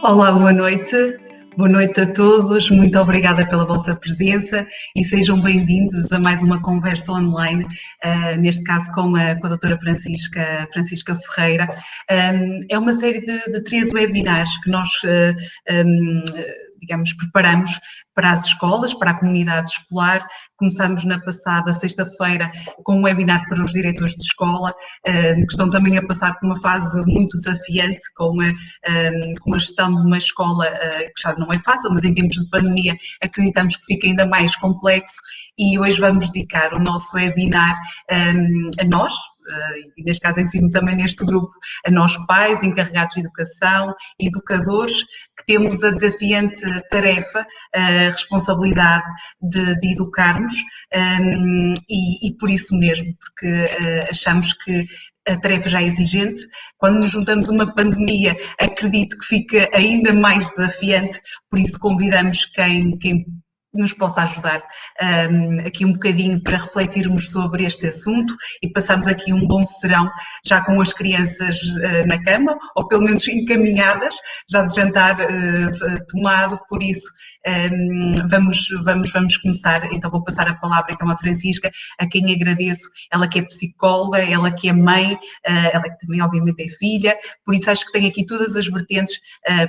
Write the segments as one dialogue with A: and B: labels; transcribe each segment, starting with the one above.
A: Olá, boa noite. Boa noite a todos, muito obrigada pela vossa presença e sejam bem-vindos a mais uma conversa online, neste caso com a doutora Francisca Ferreira. É uma série de 3 webinars que nós, digamos, preparamos para as escolas, para a comunidade escolar. Começámos na passada sexta-feira com um webinar para os diretores de escola, que estão também a passar por uma fase muito desafiante com a gestão de uma escola que já não é fácil, mas em tempos de pandemia acreditamos que fica ainda mais complexo e hoje vamos dedicar o nosso webinar a nós, e neste caso ensino também neste grupo, a nós pais, encarregados de educação, educadores, que temos a desafiante tarefa, a responsabilidade de educarmos e por isso mesmo, porque achamos que a tarefa já é exigente, quando nos juntamos uma pandemia, acredito que fica ainda mais desafiante, por isso convidamos quem nos possa ajudar aqui um bocadinho para refletirmos sobre este assunto e passarmos aqui um bom serão já com as crianças na cama, ou pelo menos encaminhadas, já de jantar tomado, por isso vamos começar. Então vou passar a palavra então à Francisca, a quem agradeço, ela que é psicóloga, ela que é mãe, ela que também obviamente é filha, por isso acho que tem aqui todas as vertentes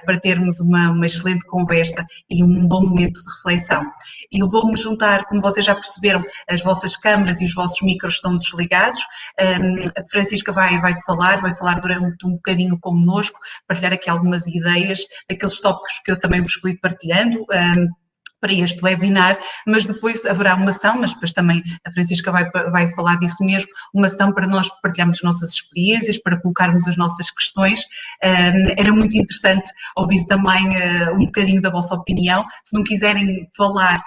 A: para termos uma excelente conversa e um bom momento de reflexão. E eu vou-me juntar, como vocês já perceberam, as vossas câmaras e os vossos micros estão desligados. A Francisca vai falar durante um bocadinho connosco, partilhar aqui algumas ideias, aqueles tópicos que eu também vos fui partilhando para este webinar, mas depois haverá uma ação, mas depois também a Francisca vai falar disso mesmo, uma ação para nós partilharmos as nossas experiências, para colocarmos as nossas questões. Era muito interessante ouvir também um bocadinho da vossa opinião. Se não quiserem falar,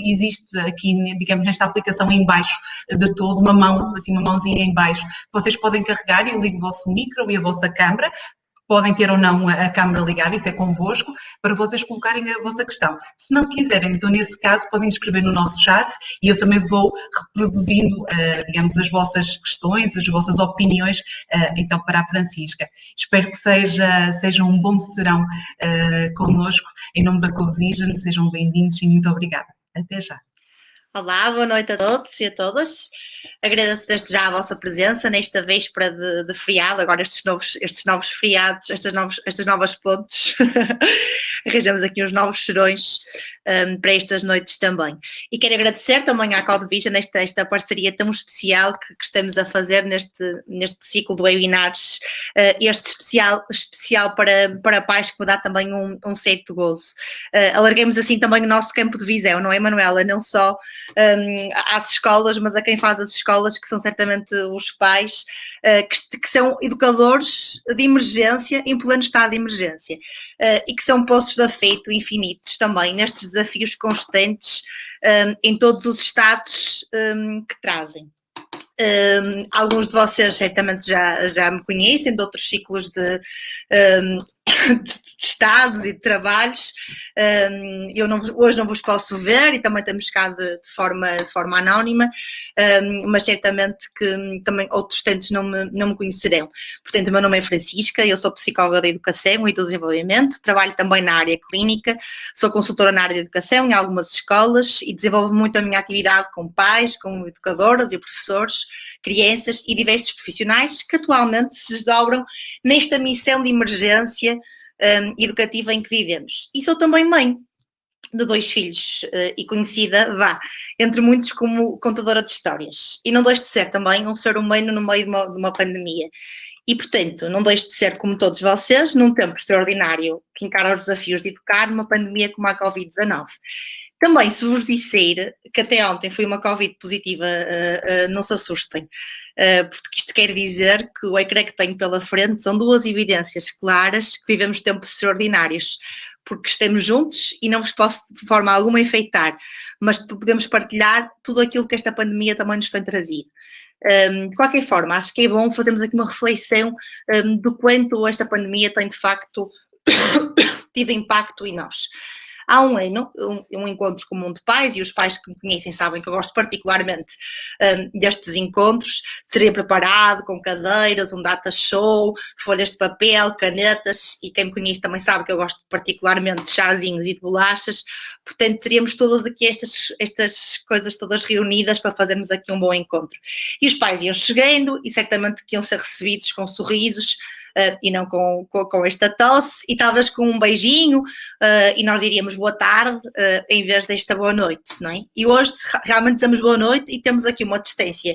A: existe aqui, digamos, nesta aplicação em baixo de todo, uma mão, assim, uma mãozinha em baixo, vocês podem carregar e eu ligo o vosso micro e a vossa câmara. Podem ter ou não a câmara ligada, isso é convosco, para vocês colocarem a vossa questão. Se não quiserem, então nesse caso podem escrever no nosso chat e eu também vou reproduzindo, digamos, as vossas questões, as vossas opiniões, então para a Francisca. Espero que seja um bom serão connosco, em nome da Covision, sejam bem-vindos e muito obrigada. Até já.
B: Olá, boa noite a todos e a todas. Agradeço desde já a vossa presença nesta véspera de feriado, agora estes novos feriados, estas novas pontes. Arranjamos aqui uns novos serões para estas noites também. E quero agradecer também à Codevision esta parceria tão especial que estamos a fazer neste ciclo de webinars, este especial para pais que me dá também um certo gozo. Alarguemos assim também o nosso campo de visão, não é, Manuela? Não só às escolas, mas a quem faz as escolas, que são certamente os pais, que são educadores de emergência em pleno estado de emergência e que são poços de afeto infinitos também nestes desafios constantes em todos os estados que trazem. Alguns de vocês certamente já me conhecem de outros ciclos de estados e de trabalhos. Hoje não vos posso ver e também estamos cá de forma anónima, mas certamente que também outros tantos não me conhecerão. Portanto, o meu nome é Francisca, eu sou psicóloga da educação e do desenvolvimento, trabalho também na área clínica, sou consultora na área de educação em algumas escolas e desenvolvo muito a minha atividade com pais, com educadoras e professores, crianças e diversos profissionais que atualmente se desdobram nesta missão de emergência educativa em que vivemos. E sou também mãe de 2 filhos e conhecida, entre muitos, como contadora de histórias. E não deixo de ser também um ser humano no meio de uma pandemia. E, portanto, não deixo de ser, como todos vocês, num tempo extraordinário que encara os desafios de educar numa pandemia como a Covid-19. Também, se vos disser que até ontem fui uma Covid positiva, não se assustem, porque isto quer dizer que o ecrã que tenho pela frente são 2 evidências claras que vivemos tempos extraordinários, porque estamos juntos e não vos posso de forma alguma enfeitar, mas podemos partilhar tudo aquilo que esta pandemia também nos tem trazido. De qualquer forma, acho que é bom fazermos aqui uma reflexão do quanto esta pandemia tem de facto tido impacto em nós. há um ano, um encontro comum de pais, e os pais que me conhecem sabem que eu gosto particularmente destes encontros, seria preparado com cadeiras, um data show, folhas de papel, canetas, e quem me conhece também sabe que eu gosto particularmente de chazinhos e de bolachas, portanto teríamos todas aqui estas coisas todas reunidas para fazermos aqui um bom encontro. E os pais iam chegando e certamente que iam ser recebidos com sorrisos, e não com esta tosse, e talvez com um beijinho, e nós diríamos boa tarde, em vez desta boa noite, não é? E hoje realmente dizemos boa noite e temos aqui uma distância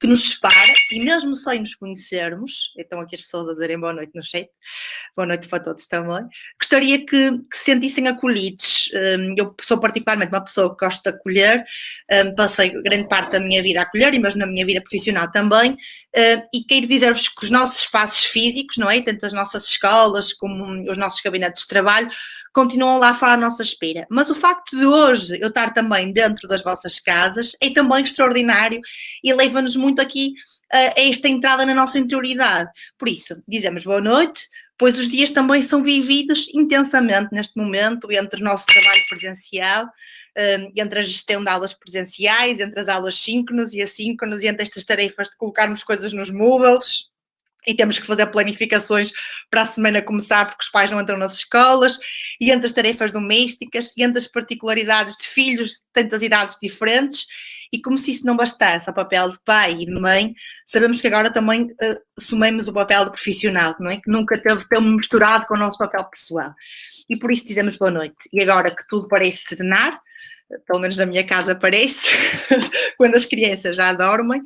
B: que nos separa, e mesmo sem nos conhecermos, então aqui as pessoas a dizerem boa noite no chat, boa noite para todos também, gostaria que se sentissem acolhidos. Eu sou particularmente uma pessoa que gosto de acolher, passei grande parte da minha vida a acolher, e mesmo na minha vida profissional também, e quero dizer-vos que os nossos espaços físicos, não é? Tanto as nossas escolas como os nossos gabinetes de trabalho, continuam lá fora à nossa espera. Mas o facto de hoje eu estar também dentro das vossas casas é também extraordinário e leva-nos muito aqui a esta entrada na nossa interioridade. Por isso, dizemos boa noite, pois os dias também são vividos intensamente neste momento, entre o nosso trabalho presencial, entre a gestão de aulas presenciais, entre as aulas síncronas e assíncronas, e entre estas tarefas de colocarmos coisas nos Moodles, e temos que fazer planificações para a semana começar porque os pais não entram nas escolas, e entre as tarefas domésticas, e entre as particularidades de filhos de tantas idades diferentes, e como se isso não bastasse ao papel de pai e de mãe, sabemos que agora também assumimos o papel de profissional, não é? Que nunca teve tão misturado com o nosso papel pessoal. E por isso dizemos boa noite. E agora que tudo parece serenar, pelo menos na minha casa parece, quando as crianças já dormem,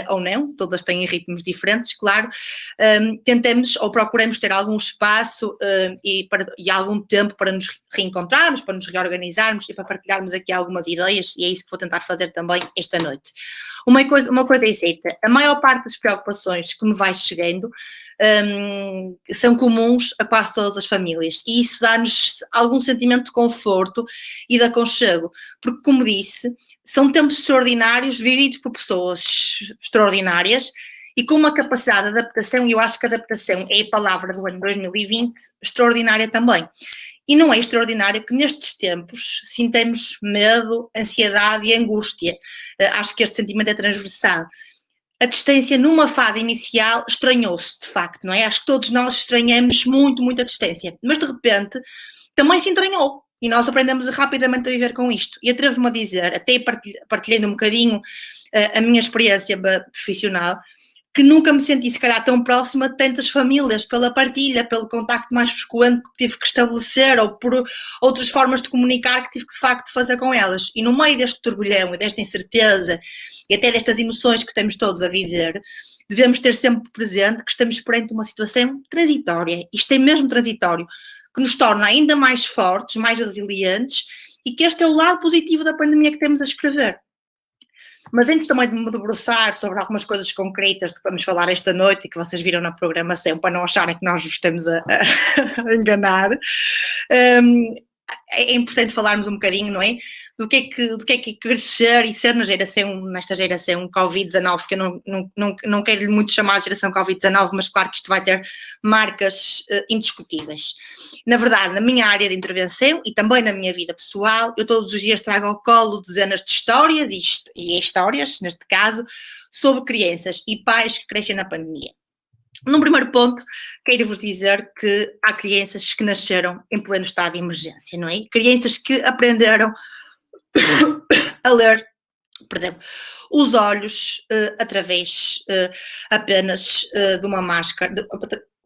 B: ou não, todas têm ritmos diferentes, claro, tentemos ou procuremos ter algum espaço e algum tempo para nos reencontrarmos, para nos reorganizarmos e para partilharmos aqui algumas ideias, e é isso que vou tentar fazer também esta noite. Uma coisa é certa, a maior parte das preocupações que me vai chegando são comuns a quase todas as famílias, e isso dá-nos algum sentimento de conforto e de aconchego, porque, como disse, são tempos extraordinários vividos por pessoas extraordinárias e com uma capacidade de adaptação, e eu acho que adaptação é a palavra do ano 2020, extraordinária também. E não é extraordinário que nestes tempos sintamos medo, ansiedade e angústia. Acho que este sentimento é transversal. A distância numa fase inicial estranhou-se, de facto, não é? Acho que todos nós estranhamos muito, muito a distância. Mas, de repente, também se entranhou. E nós aprendemos rapidamente a viver com isto. E atrevo-me a dizer, até partilhando um bocadinho a minha experiência profissional, que nunca me senti, se calhar, tão próxima de tantas famílias, pela partilha, pelo contacto mais frequente que tive que estabelecer, ou por outras formas de comunicar que tive que, de facto, fazer com elas. E no meio deste turbilhão e desta incerteza, e até destas emoções que estamos todos a viver, devemos ter sempre presente que estamos perante uma situação transitória. Isto é mesmo transitório, que nos torna ainda mais fortes, mais resilientes, e que este é o lado positivo da pandemia que temos a escrever. Mas antes também de me debruçar sobre algumas coisas concretas que vamos falar esta noite e que vocês viram na programação, para não acharem que nós vos estamos a enganar, é importante falarmos um bocadinho, não é? Do que é crescer e ser nesta geração Covid-19, que eu não quero muito chamar de geração Covid-19, mas claro que isto vai ter marcas indiscutíveis. Na verdade, na minha área de intervenção e também na minha vida pessoal, eu todos os dias trago ao colo dezenas de histórias, e histórias, neste caso, sobre crianças e pais que crescem na pandemia. Num primeiro ponto, quero-vos dizer que há crianças que nasceram em pleno estado de emergência, não é? Crianças que aprenderam a ler, os olhos através apenas de uma máscara,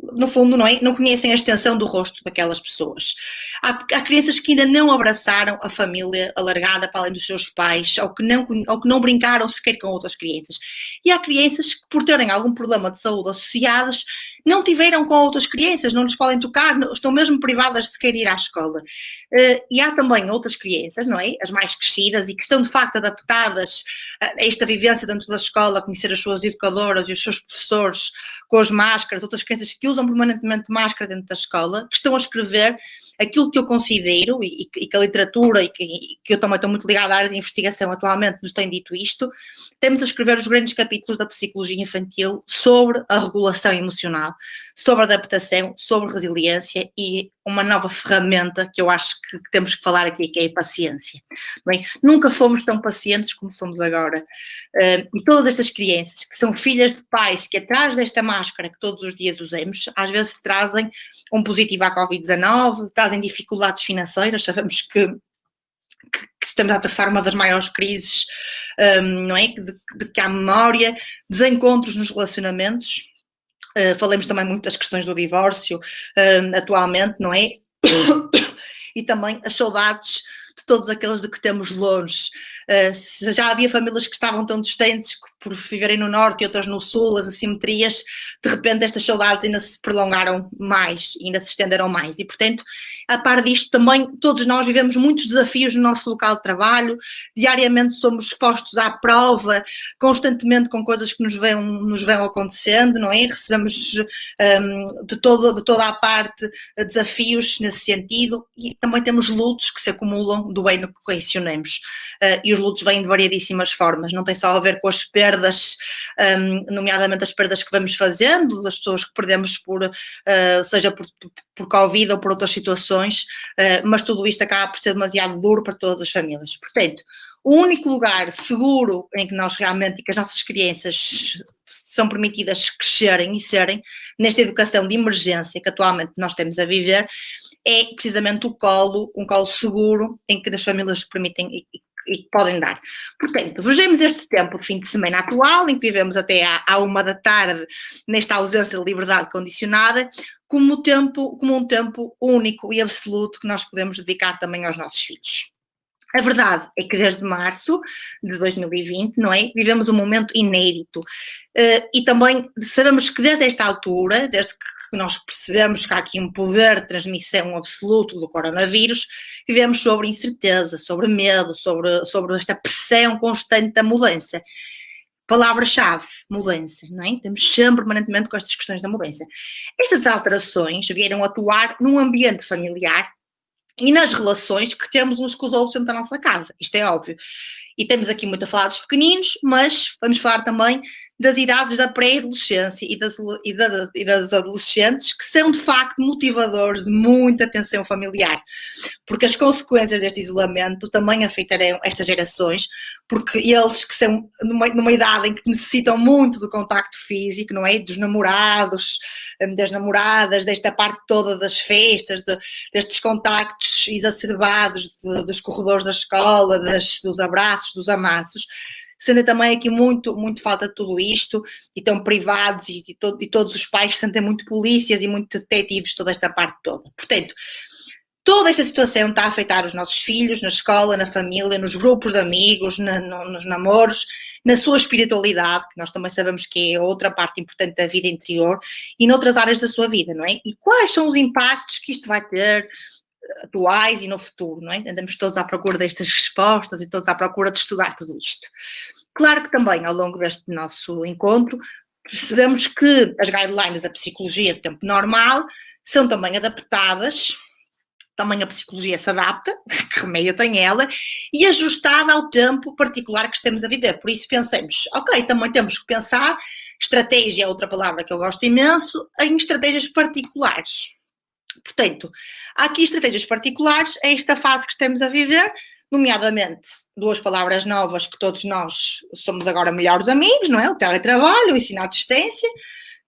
B: no fundo, não é? Não conhecem a extensão do rosto daquelas pessoas. Há crianças que ainda não abraçaram a família alargada para além dos seus pais, ou que não brincaram sequer com outras crianças. E há crianças que, por terem algum problema de saúde associados, não tiveram com outras crianças, não lhes podem tocar, estão mesmo privadas de sequer ir à escola. E há também outras crianças, não é? As mais crescidas e que estão de facto adaptadas a esta vivência dentro da escola, conhecer as suas educadoras e os seus professores com as máscaras, outras crianças que usam permanentemente máscara dentro da escola, que estão a escrever aquilo que eu considero, e que a literatura, e que eu também estou muito ligada à área de investigação atualmente, nos tem dito isto, temos a escrever os grandes capítulos da psicologia infantil sobre a regulação emocional, sobre a adaptação, sobre resiliência e uma nova ferramenta que eu acho que temos que falar aqui, que é a paciência. Bem, nunca fomos tão pacientes como somos agora. E todas estas crianças que são filhas de pais que atrás desta máscara que todos os dias usamos, às vezes trazem um positivo à Covid-19, trazem dificuldades financeiras, sabemos que estamos a atravessar uma das maiores crises, não é? De que há memória, desencontros nos relacionamentos, falamos também muito das questões do divórcio atualmente, não é? E também as saudades de todos aqueles de que temos longe. Se já havia famílias que estavam tão distantes por viverem no norte e outras no sul, as assimetrias, de repente estas saudades ainda se prolongaram mais, ainda se estenderam mais. E, portanto, a par disto, também todos nós vivemos muitos desafios no nosso local de trabalho, diariamente somos expostos à prova, constantemente com coisas que nos vão acontecendo, não é? Recebemos de toda a parte desafios nesse sentido e também temos lutos que se acumulam do bem no que colecionamos. E os lutos vêm de variedíssimas formas, não tem só a ver com as perdas, nomeadamente as perdas que vamos fazendo, das pessoas que perdemos seja por Covid ou por outras situações, mas tudo isto acaba por ser demasiado duro para todas as famílias. Portanto, o único lugar seguro em que nós realmente, que as nossas crianças são permitidas crescerem e serem, nesta educação de emergência que atualmente nós temos a viver, é precisamente um colo seguro em que as famílias permitem e que podem dar. Portanto, vejamos este tempo de fim de semana atual, em que vivemos até à 13h, nesta ausência de liberdade condicionada, como um tempo único e absoluto que nós podemos dedicar também aos nossos filhos. A verdade é que desde março de 2020, não é? Vivemos um momento inédito e também sabemos que desde esta altura, desde que nós percebemos que há aqui um poder de transmissão absoluto do coronavírus, vivemos sobre incerteza, sobre medo, sobre esta pressão constante da mudança. Palavra-chave, mudança, não é? Estamos sempre permanentemente com estas questões da mudança. Estas alterações vieram atuar num ambiente familiar e nas relações que temos uns com os outros dentro da nossa casa, isto é óbvio. E temos aqui muito a falar dos pequeninos, mas vamos falar também das idades da pré-adolescência e das adolescentes, que são de facto motivadores de muita tensão familiar, porque as consequências deste isolamento também afetarão estas gerações, porque eles que são numa idade em que necessitam muito do contacto físico, não é? Dos namorados, das namoradas, desta parte toda das festas, destes contactos exacerbados dos corredores da escola, dos abraços, dos amassos, sentem também aqui muito falta de tudo isto e estão privados e todos os pais sentem muito polícias e muito detetives toda esta parte toda. Portanto, toda esta situação está a afetar os nossos filhos na escola, na família, nos grupos de amigos, nos namoros, na sua espiritualidade, que nós também sabemos que é outra parte importante da vida interior, e noutras áreas da sua vida, não é? E quais são os impactos que isto vai ter atuais e no futuro, não é? Andamos todos à procura destas respostas e todos à procura de estudar tudo isto. Claro que também, ao longo deste nosso encontro, percebemos que as guidelines da psicologia de tempo normal são também adaptadas, também a psicologia se adapta, que remédio tem ela, e ajustada ao tempo particular que estamos a viver. Por isso pensemos, ok, também temos que pensar, estratégia é outra palavra que eu gosto imenso, em estratégias particulares. Portanto, há aqui estratégias particulares a esta fase que estamos a viver, nomeadamente duas palavras novas que todos nós somos agora melhores amigos, não é? O teletrabalho, o ensino à distância,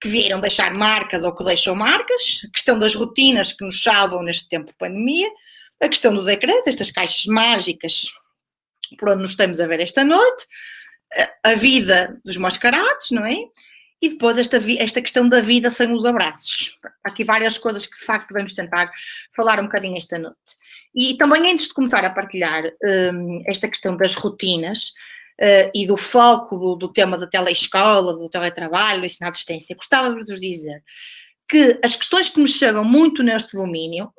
B: que vieram deixar marcas ou que deixam marcas, a questão das rotinas que nos salvam neste tempo de pandemia, a questão dos ecrãs, estas caixas mágicas por onde nos estamos a ver esta noite, a vida dos mascarados, não é? E depois esta questão da vida sem os abraços. Há aqui várias coisas que de facto vamos tentar falar um bocadinho esta noite. E também antes de começar a partilhar esta questão das rotinas e do foco do tema da teleescola, do teletrabalho, do ensino à distância, gostava de vos dizer que as questões que me chegam muito neste domínio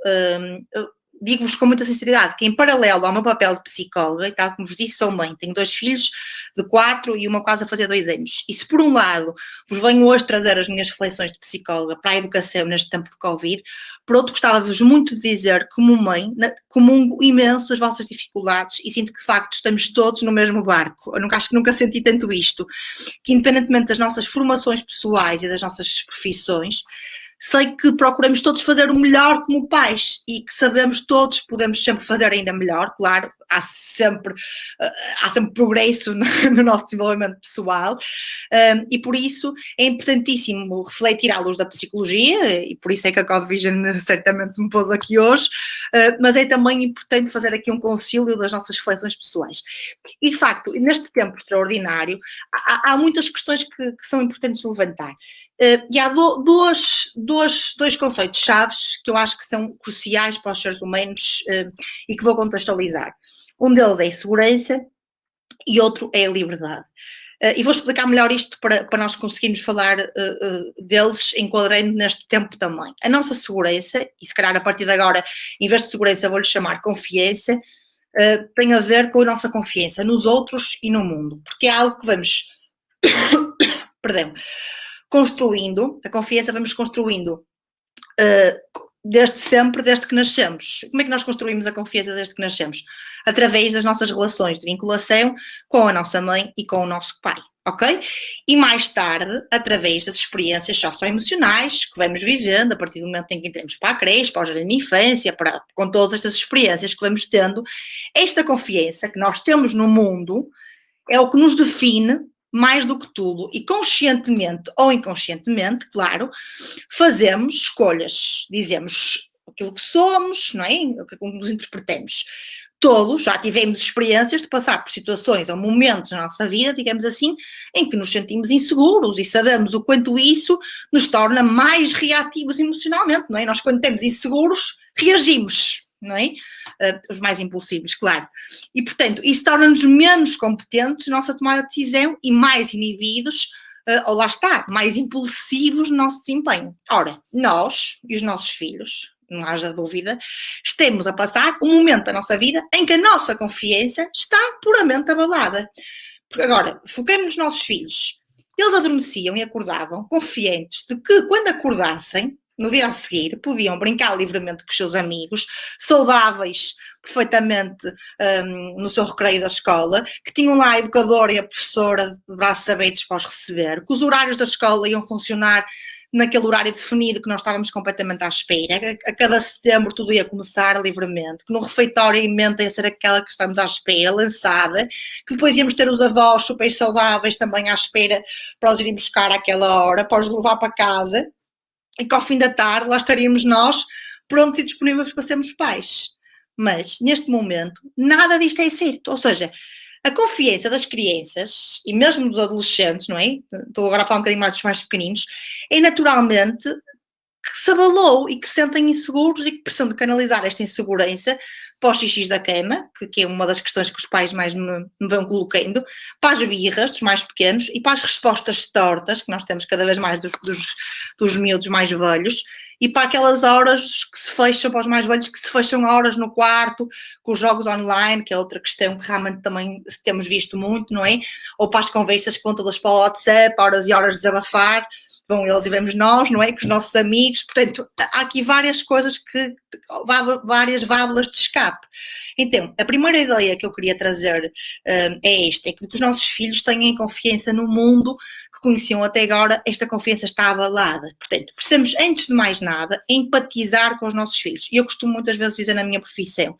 B: digo-vos com muita sinceridade que, em paralelo ao meu papel de psicóloga, e tal como vos disse, sou mãe, tenho 2 filhos de 4 e uma quase a fazer 2 anos. E se por um lado vos venho hoje trazer as minhas reflexões de psicóloga para a educação neste tempo de Covid, por outro gostava-vos muito de dizer, como mãe, comungo imenso as vossas dificuldades e sinto que de facto estamos todos no mesmo barco. Eu acho que nunca senti tanto isto, que independentemente das nossas formações pessoais e das nossas profissões, sei que procuramos todos fazer o melhor como pais e que sabemos todos que podemos sempre fazer ainda melhor, claro, há sempre progresso no nosso desenvolvimento pessoal, e por isso é importantíssimo refletir à luz da psicologia, e por isso é que a Code Vision certamente me pôs aqui hoje, mas é também importante fazer aqui um concílio das nossas reflexões pessoais. E de facto, neste tempo extraordinário, há muitas questões que são importantes de levantar. E há dois conceitos chaves que eu acho que são cruciais para os seres humanos e que vou contextualizar. Um deles é a segurança e outro é a liberdade. E vou explicar melhor isto para nós conseguirmos falar deles enquadrando neste tempo também. A nossa segurança, e se calhar a partir de agora, em vez de segurança, vou-lhe chamar confiança, tem a ver com a nossa confiança nos outros e no mundo. Porque é algo que vamos... Perdão. Construindo, a confiança vamos construindo desde sempre, desde que nascemos. Como é que nós construímos a confiança desde que nascemos? Através das nossas relações de vinculação com a nossa mãe e com o nosso pai, ok? E mais tarde, através das experiências socioemocionais que vamos vivendo, a partir do momento em que entramos para a creche, para o jardim de infância, com todas estas experiências que vamos tendo, esta confiança que nós temos no mundo é o que nos define mais do que tudo, e conscientemente ou inconscientemente, claro, fazemos escolhas, dizemos aquilo que somos, não é? Aquilo que nos interpretamos. Todos já tivemos experiências de passar por situações ou momentos na nossa vida, digamos assim, em que nos sentimos inseguros e sabemos o quanto isso nos torna mais reativos emocionalmente, não é? Nós, quando estamos inseguros, reagimos, não é? Os mais impulsivos, claro. E, portanto, isso torna-nos menos competentes na nossa tomada de decisão e mais inibidos, ou lá está, mais impulsivos no nosso desempenho. Ora, nós e os nossos filhos, não haja dúvida, estamos a passar um momento da nossa vida em que a nossa confiança está puramente abalada. Porque agora, foquemos nos nossos filhos. Eles adormeciam e acordavam confiantes de que, quando acordassem, no dia a seguir, podiam brincar livremente com os seus amigos, saudáveis, perfeitamente no seu recreio da escola, que tinham lá a educadora e a professora de braços abertos para os receber, que os horários da escola iam funcionar naquele horário definido que nós estávamos completamente à espera, a cada setembro tudo ia começar livremente, que no refeitório a emenda ia ser aquela que estamos à espera, lançada, que depois íamos ter os avós super saudáveis também à espera para os irem buscar àquela hora, para os levar para casa, e que ao fim da tarde lá estaríamos nós prontos e disponíveis para sermos pais. Mas, neste momento, nada disto é certo. Ou seja, a confiança das crianças, e mesmo dos adolescentes, não é? Estou agora a falar um bocadinho mais dos mais pequeninos, é naturalmente que se abalou e que se sentem inseguros e que precisam de canalizar esta insegurança para os xixis da cama, que é uma das questões que os pais mais me vão colocando, para as birras dos mais pequenos e para as respostas tortas, que nós temos cada vez mais dos miúdos mais velhos, e para aquelas horas que se fecham, para os mais velhos, que se fecham horas no quarto, com os jogos online, que é outra questão que realmente também temos visto muito, não é? Ou para as conversas que vão todas para o WhatsApp, horas e horas de desabafar, vão eles e vemos nós, não é? Com os nossos amigos. Portanto, há aqui várias coisas várias válvulas de escape. Então, a primeira ideia que eu queria trazer é esta, é que os nossos filhos tenham confiança no mundo que conheciam até agora, esta confiança está abalada. Portanto, precisamos, antes de mais nada, empatizar com os nossos filhos. E eu costumo muitas vezes dizer na minha profissão,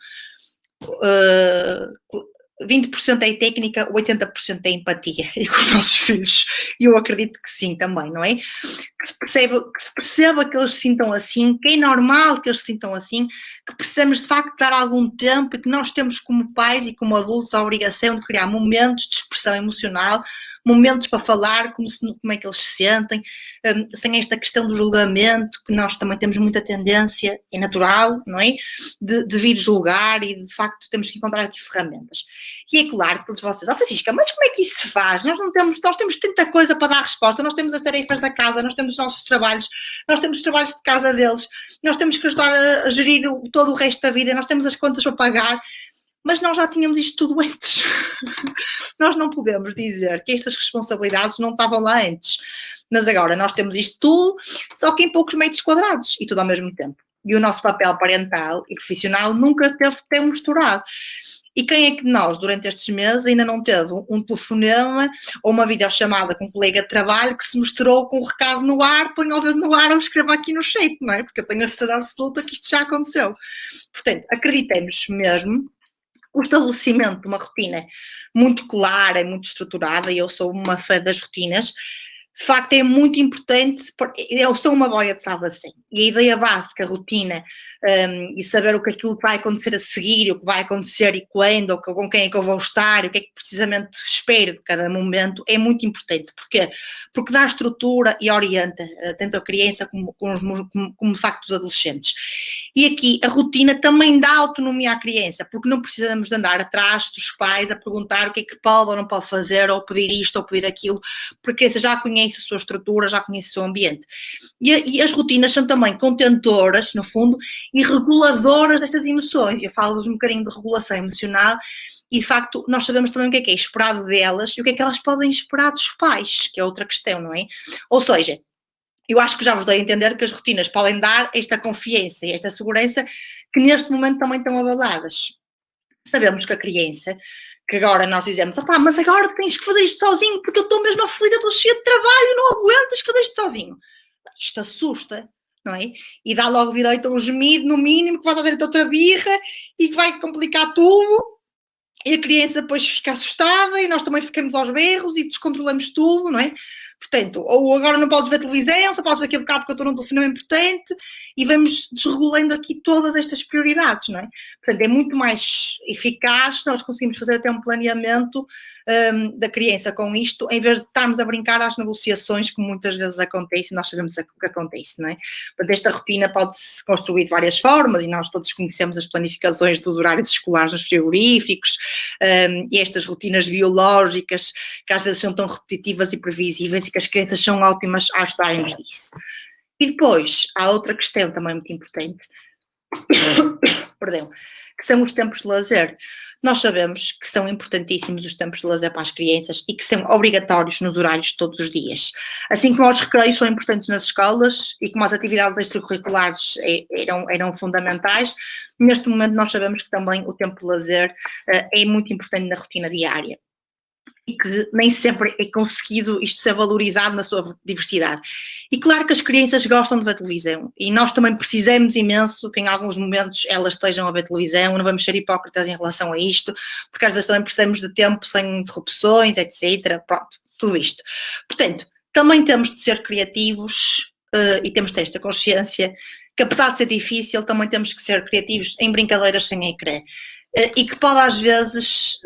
B: 20% é técnica, 80% é empatia e com os nossos filhos. E eu acredito que sim também, não é? Que se perceba que eles se sintam assim, que é normal que eles se sintam assim, que precisamos de facto dar algum tempo e que nós temos como pais e como adultos a obrigação de criar momentos de expressão emocional, momentos para falar como é que eles se sentem, sem esta questão do julgamento, que nós também temos muita tendência, é natural, não é? De vir julgar e de facto temos que encontrar aqui ferramentas. E é claro que todos vocês, Francisca, mas como é que isso se faz? Nós temos tanta coisa para dar resposta, nós temos as tarefas da casa, nós temos os nossos trabalhos, nós temos os trabalhos de casa deles, nós temos que ajudar a gerir todo o resto da vida, nós temos as contas para pagar, mas nós já tínhamos isto tudo antes. Nós não podemos dizer que estas responsabilidades não estavam lá antes, mas agora nós temos isto tudo, só que em poucos metros quadrados, e tudo ao mesmo tempo. E o nosso papel parental e profissional nunca teve tempo misturado. E quem é que nós, durante estes meses, ainda não teve um telefonema ou uma videochamada com um colega de trabalho que se mostrou com o recado no ar, põe o dedo no ar ou escreva aqui no shape, não é? Porque eu tenho a certeza absoluta que isto já aconteceu. Portanto, acreditemos mesmo, o estabelecimento de uma rotina muito clara e muito estruturada, e eu sou uma fã das rotinas, de facto é muito importante, eu sou uma boia de salvação, e a ideia básica, a rotina, e saber o que aquilo que vai acontecer a seguir, o que vai acontecer e quando, ou com quem é que eu vou estar, o que é que precisamente espero de cada momento, é muito importante. Porquê? Porque dá estrutura e orienta tanto a criança como de facto os adolescentes. E aqui a rotina também dá autonomia à criança, porque não precisamos de andar atrás dos pais a perguntar o que é que pode ou não pode fazer, ou pedir isto ou pedir aquilo, porque a criança já conhece a sua estrutura, já conhece o seu ambiente. E as rotinas são também contentoras, no fundo, e reguladoras destas emoções. Eu falo um bocadinho de regulação emocional, e de facto nós sabemos também o que é esperado delas e o que é que elas podem esperar dos pais, que é outra questão, não é? Ou seja, eu acho que já vos dei a entender que as rotinas podem dar esta confiança e esta segurança que neste momento também estão abaladas. Sabemos que a criança, que agora nós dizemos, mas agora tens que fazer isto sozinho porque eu estou mesmo aflita, estou cheia de trabalho, não aguentas fazer isto sozinho. Isto assusta, não é? E dá logo direito a um gemido, no mínimo, que vai dar direito a outra birra e que vai complicar tudo. E a criança depois fica assustada e nós também ficamos aos berros e descontrolamos tudo, não é? Portanto, ou agora não podes ver televisão, só podes daqui a bocado porque eu estou num telefonema importante, e vamos desregulando aqui todas estas prioridades, não é? Portanto, é muito mais eficaz nós conseguimos fazer até um planeamento da criança com isto, em vez de estarmos a brincar às negociações, que muitas vezes acontece, nós sabemos o que acontece, não é? Portanto, esta rotina pode-se construir de várias formas, e nós todos conhecemos as planificações dos horários escolares nos frigoríficos, e estas rotinas biológicas, que às vezes são tão repetitivas e previsíveis, e que as crianças são ótimas a ajudarem-nos nisso. E depois, há outra questão também muito importante, perdão, que são os tempos de lazer. Nós sabemos que são importantíssimos os tempos de lazer para as crianças e que são obrigatórios nos horários de todos os dias. Assim como os recreios são importantes nas escolas e como as atividades extracurriculares eram fundamentais, neste momento nós sabemos que também o tempo de lazer é muito importante na rotina diária. E que nem sempre é conseguido isto ser valorizado na sua diversidade. E claro que as crianças gostam de ver televisão, e nós também precisamos imenso que em alguns momentos elas estejam a ver televisão, não vamos ser hipócritas em relação a isto, porque às vezes também precisamos de tempo sem interrupções, etc. Pronto, tudo isto. Portanto, também temos de ser criativos e temos de ter esta consciência que, apesar de ser difícil, também temos que ser criativos em brincadeiras sem ecrã. E que pode às vezes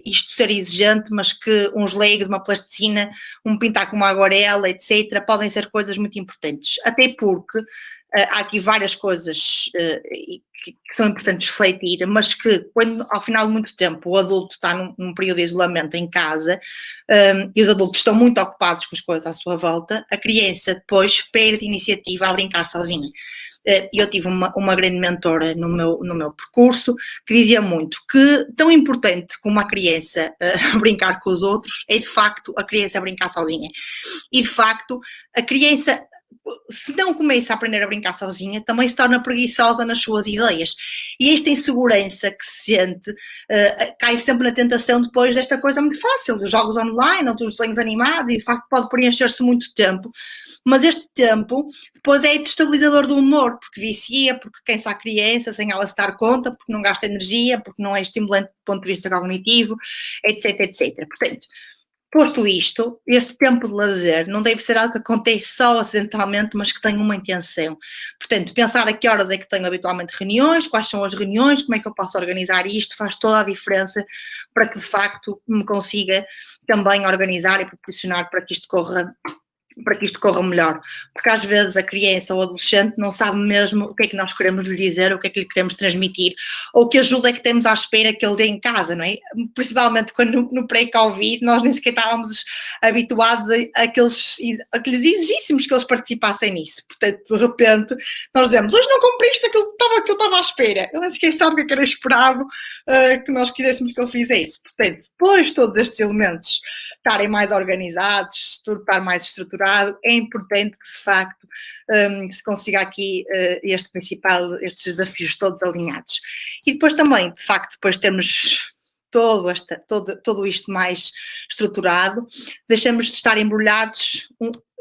B: isto ser exigente, mas que uns legos, uma plasticina, um pintar com uma aguarela, etc., podem ser coisas muito importantes. Até porque há aqui várias coisas que são importantes refletir, mas que quando ao final de muito tempo o adulto está num período de isolamento em casa e os adultos estão muito ocupados com as coisas à sua volta, a criança depois perde iniciativa a brincar sozinha. Eu tive uma grande mentora no meu percurso que dizia muito que tão importante como a criança brincar com os outros é de facto a criança brincar sozinha. E de facto a criança, se não começa a aprender a brincar sozinha, também se torna preguiçosa nas suas ideias. E esta insegurança que se sente cai sempre na tentação depois desta coisa muito fácil, dos jogos online ou dos desenhos animados, e de facto pode preencher-se muito tempo. Mas este tempo depois é destabilizador do humor, porque vicia, porque cansa a criança sem ela se dar conta, porque não gasta energia, porque não é estimulante do ponto de vista cognitivo, etc, etc. Portanto, posto isto, este tempo de lazer não deve ser algo que acontece só acidentalmente, mas que tenha uma intenção. Portanto, pensar a que horas é que tenho habitualmente reuniões, quais são as reuniões, como é que eu posso organizar isto, faz toda a diferença para que de facto me consiga também organizar e proporcionar para que isto corra para que isto corra melhor, porque às vezes a criança ou o adolescente não sabe mesmo o que é que nós queremos lhe dizer, o que é que lhe queremos transmitir, ou que ajuda é que temos à espera que ele dê em casa, não é? Principalmente quando no pré-Covid nós nem sequer estávamos habituados a que lhes exigíssemos que eles participassem nisso, portanto de repente nós dizemos, hoje não cumpriste aquilo que eu estava à espera, ele nem sequer sabe o que era esperado que nós quiséssemos que ele fizesse, portanto depois todos estes elementos estarem mais organizados, tudo estar mais estruturado, é importante que, de facto, se consiga aqui estes desafios todos alinhados. E depois também, de facto, depois temos todo isto mais estruturado, deixamos de estar embrulhados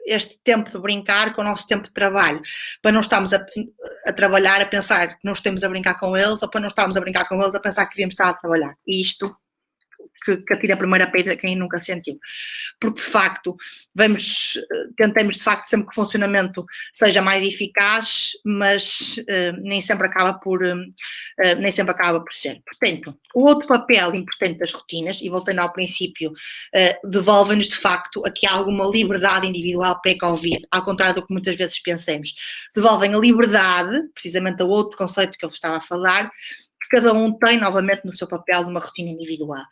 B: este tempo de brincar com o nosso tempo de trabalho, para não estarmos a trabalhar, a pensar que não estamos a brincar com eles, ou para não estarmos a brincar com eles, a pensar que devíamos estar a trabalhar. E isto que atira a primeira pedra quem nunca sentiu. Porque, de facto, tentamos, de facto, sempre que o funcionamento seja mais eficaz, mas nem sempre acaba por ser. Portanto, o outro papel importante das rotinas, e voltando ao princípio, devolvem-nos, de facto, aqui alguma liberdade individual pré-Covid, ao contrário do que muitas vezes pensamos. Devolvem a liberdade, precisamente ao outro conceito que eu estava a falar, que cada um tem, novamente, no seu papel numa rotina individual.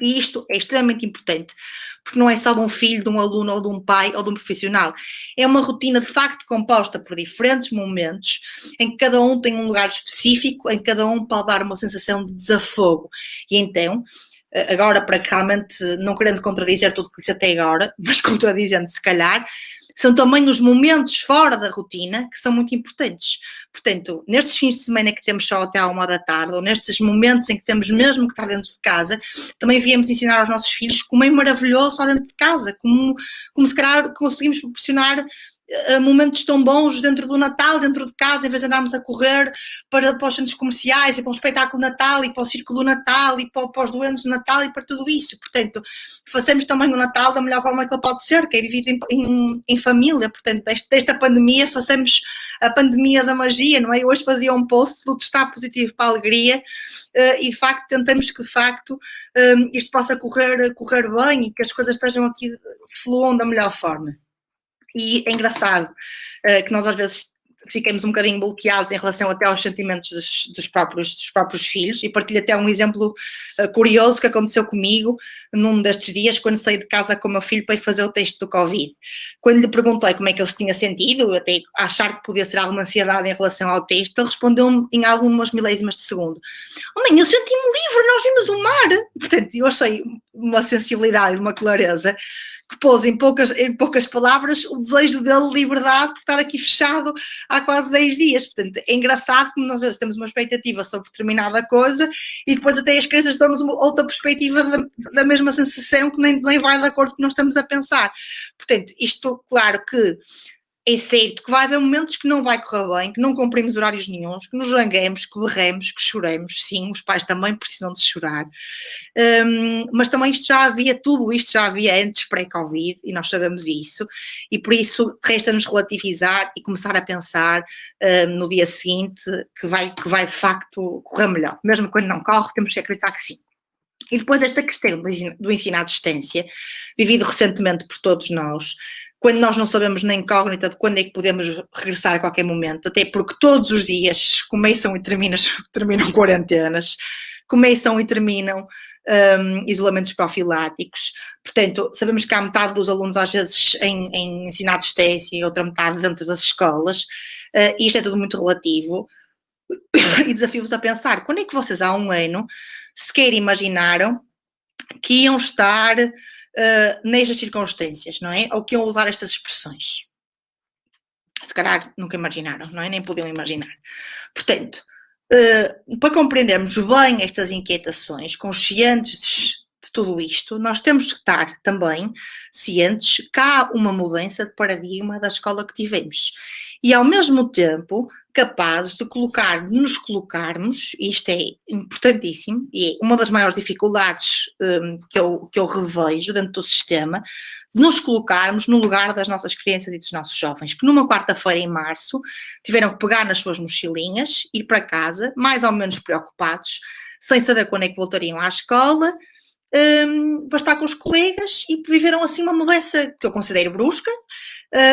B: E isto é extremamente importante, porque não é só de um filho, de um aluno, ou de um pai, ou de um profissional. É uma rotina, de facto, composta por diferentes momentos, em que cada um tem um lugar específico, em que cada um pode dar uma sensação de desafogo. E então, agora, para que realmente, não querendo contradizer tudo o que disse até agora, mas contradizendo se calhar, são também os momentos fora da rotina que são muito importantes. Portanto, nestes fins de semana que temos só até à 1h, ou nestes momentos em que temos mesmo que estar dentro de casa, também viemos ensinar aos nossos filhos como é maravilhoso estar dentro de casa, como se calhar conseguimos proporcionar momentos tão bons dentro do Natal, dentro de casa, em vez de andarmos a correr para os centros comerciais e para o espetáculo de Natal e para o círculo do Natal e para os doentes do Natal e para tudo isso. Portanto, fazemos também o Natal da melhor forma que ele pode ser, que é vivido em família. Portanto, desta pandemia, fazemos a pandemia da magia, não é? Hoje fazia um post do testar positivo para a alegria e, de facto, tentamos que, de facto, isto possa correr bem e que as coisas estejam aqui, fluam da melhor forma. E é engraçado que nós às vezes ficamos um bocadinho bloqueados em relação até aos sentimentos dos próprios filhos, e partilho até um exemplo curioso que aconteceu comigo num destes dias, quando saí de casa com o meu filho para ir fazer o teste do Covid. Quando lhe perguntei como é que ele se tinha sentido, até achar que podia ser alguma ansiedade em relação ao teste, ele respondeu-me em algumas milésimas de segundo: "Oh mãe, eu senti-me livre, nós vimos o mar." Portanto, eu achei uma sensibilidade, uma clareza, que pôs em poucas palavras o desejo dele de liberdade por estar aqui fechado há quase 10 dias. Portanto, é engraçado como nós às vezes temos uma expectativa sobre determinada coisa e depois até as crianças dão-nos outra perspectiva da mesma sensação que nem vai de acordo com o que nós estamos a pensar. Portanto, isto, claro que é certo que vai haver momentos que não vai correr bem, que não cumprimos horários nenhuns, que nos zanguemos, que berremos, que choremos. Sim, os pais também precisam de chorar. Mas também tudo isto já havia antes pré-Covid, e nós sabemos isso, e por isso resta-nos relativizar e começar a pensar no dia seguinte que vai de facto correr melhor. Mesmo quando não corre, temos que acreditar que sim. E depois esta questão do ensino à distância, vivido recentemente por todos nós, quando nós não sabemos na incógnita de quando é que podemos regressar a qualquer momento, até porque todos os dias começam e terminam quarentenas, começam e terminam isolamentos profiláticos. Portanto, sabemos que há metade dos alunos às vezes em ensino à distância e outra metade dentro das escolas, e isto é tudo muito relativo, e desafio-vos a pensar, quando é que vocês há um ano sequer imaginaram que iam estar nestas circunstâncias, não é? Ou que iam usar estas expressões? Se calhar nunca imaginaram, não é? Nem podiam imaginar. Portanto, para compreendermos bem estas inquietações, conscientes de tudo isto, nós temos que estar também cientes que há uma mudança de paradigma da escola que tivemos. E ao mesmo tempo capazes de nos colocarmos, e isto é importantíssimo, e é uma das maiores dificuldades que eu revejo dentro do sistema, de nos colocarmos no lugar das nossas crianças e dos nossos jovens, que numa quarta-feira em março tiveram que pegar nas suas mochilinhas, ir para casa, mais ou menos preocupados, sem saber quando é que voltariam à escola, para estar com os colegas e viveram assim uma mudança que eu considero brusca,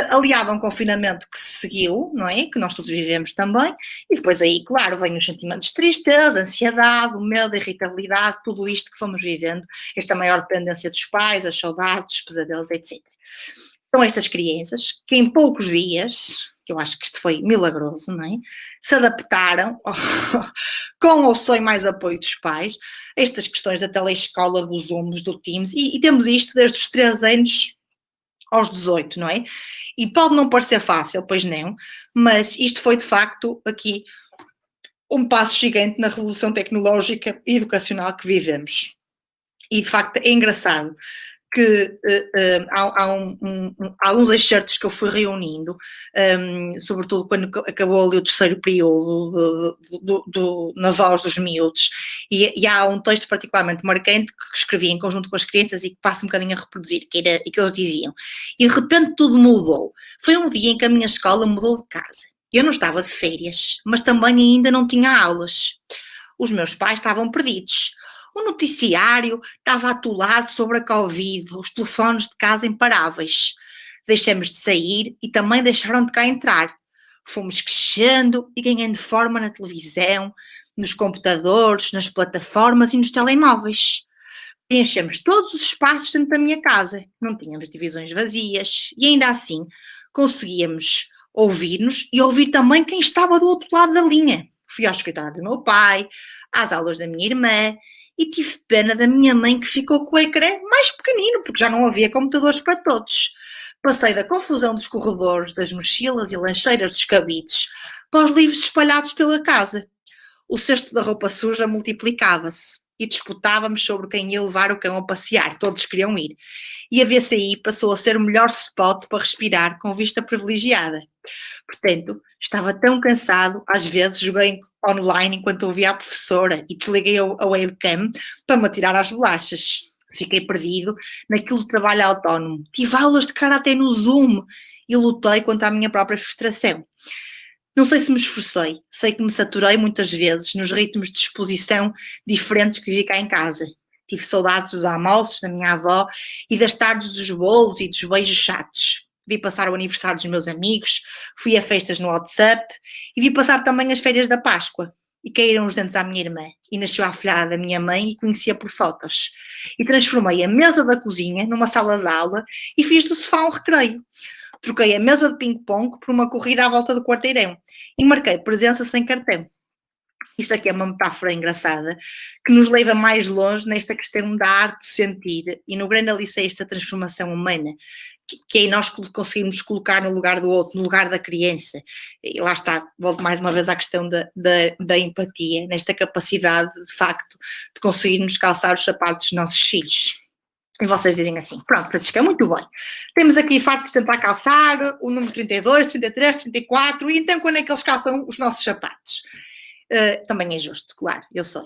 B: aliado a um confinamento que se seguiu, não é? Que nós todos vivemos também, e depois aí, claro, vêm os sentimentos de tristeza, ansiedade, o medo, a irritabilidade, tudo isto que fomos vivendo, esta maior dependência dos pais, as saudades, os pesadelos, etc. São estas crianças que em poucos dias, que eu acho que isto foi milagroso, não é? Se adaptaram, com ou sem mais apoio dos pais, a estas questões da telescola, dos Zooms, do Teams, e temos isto desde os 3 anos aos 18, não é? E pode não parecer fácil, pois não, mas isto foi de facto aqui um passo gigante na revolução tecnológica e educacional que vivemos. E de facto é engraçado que há uns excertos que eu fui reunindo, sobretudo quando acabou ali o terceiro período na voz dos miúdos, e há um texto particularmente marcante que escrevi em conjunto com as crianças e que passo um bocadinho a reproduzir, que eles diziam: e de repente tudo mudou. Foi um dia em que a minha escola mudou de casa. Eu não estava de férias, mas também ainda não tinha aulas. Os meus pais estavam perdidos. O noticiário estava atolado sobre a Covid, os telefones de casa imparáveis. Deixamos de sair e também deixaram de cá entrar. Fomos crescendo e ganhando forma na televisão, nos computadores, nas plataformas e nos telemóveis. Preenchemos todos os espaços dentro da minha casa. Não tínhamos divisões vazias e ainda assim conseguíamos ouvir-nos e ouvir também quem estava do outro lado da linha. Fui ao escritório do meu pai, às aulas da minha irmã, e tive pena da minha mãe que ficou com o ecrã mais pequenino, porque já não havia computadores para todos. Passei da confusão dos corredores, das mochilas e lancheiras dos cabides, para os livros espalhados pela casa. O cesto da roupa suja multiplicava-se e disputávamos sobre quem ia levar o cão a passear. Todos queriam ir. E a VCI passou a ser o melhor spot para respirar com vista privilegiada. Portanto, estava tão cansado, às vezes joguei online enquanto ouvia a professora e desliguei a webcam para me atirar às bolachas. Fiquei perdido naquilo de trabalho autónomo. Tive aulas de karatê no Zoom e lutei contra a minha própria frustração. Não sei se me esforcei, sei que me saturei muitas vezes nos ritmos de exposição diferentes que vivi cá em casa. Tive saudades dos almoços da minha avó e das tardes dos bolos e dos beijos chatos. Vi passar o aniversário dos meus amigos, fui a festas no WhatsApp e vi passar também as férias da Páscoa. E caíram os dentes à minha irmã e nasceu a afilhada da minha mãe e conhecia por fotos. E transformei a mesa da cozinha numa sala de aula e fiz do sofá um recreio. Troquei a mesa de ping-pong por uma corrida à volta do quarteirão e marquei presença sem cartão. Isto aqui é uma metáfora engraçada que nos leva mais longe nesta questão da arte do sentir e no grande alicerce da transformação humana, que aí nós conseguimos colocar no lugar do outro, no lugar da criança. E lá está, volto mais uma vez à questão da empatia, nesta capacidade, de facto, de conseguirmos calçar os sapatos dos nossos filhos. E vocês dizem assim: pronto, Francisca, muito bem. Temos aqui facto de tentar calçar o número 32, 33, 34, e então quando é que eles calçam os nossos sapatos? Também é justo, claro, eu sei.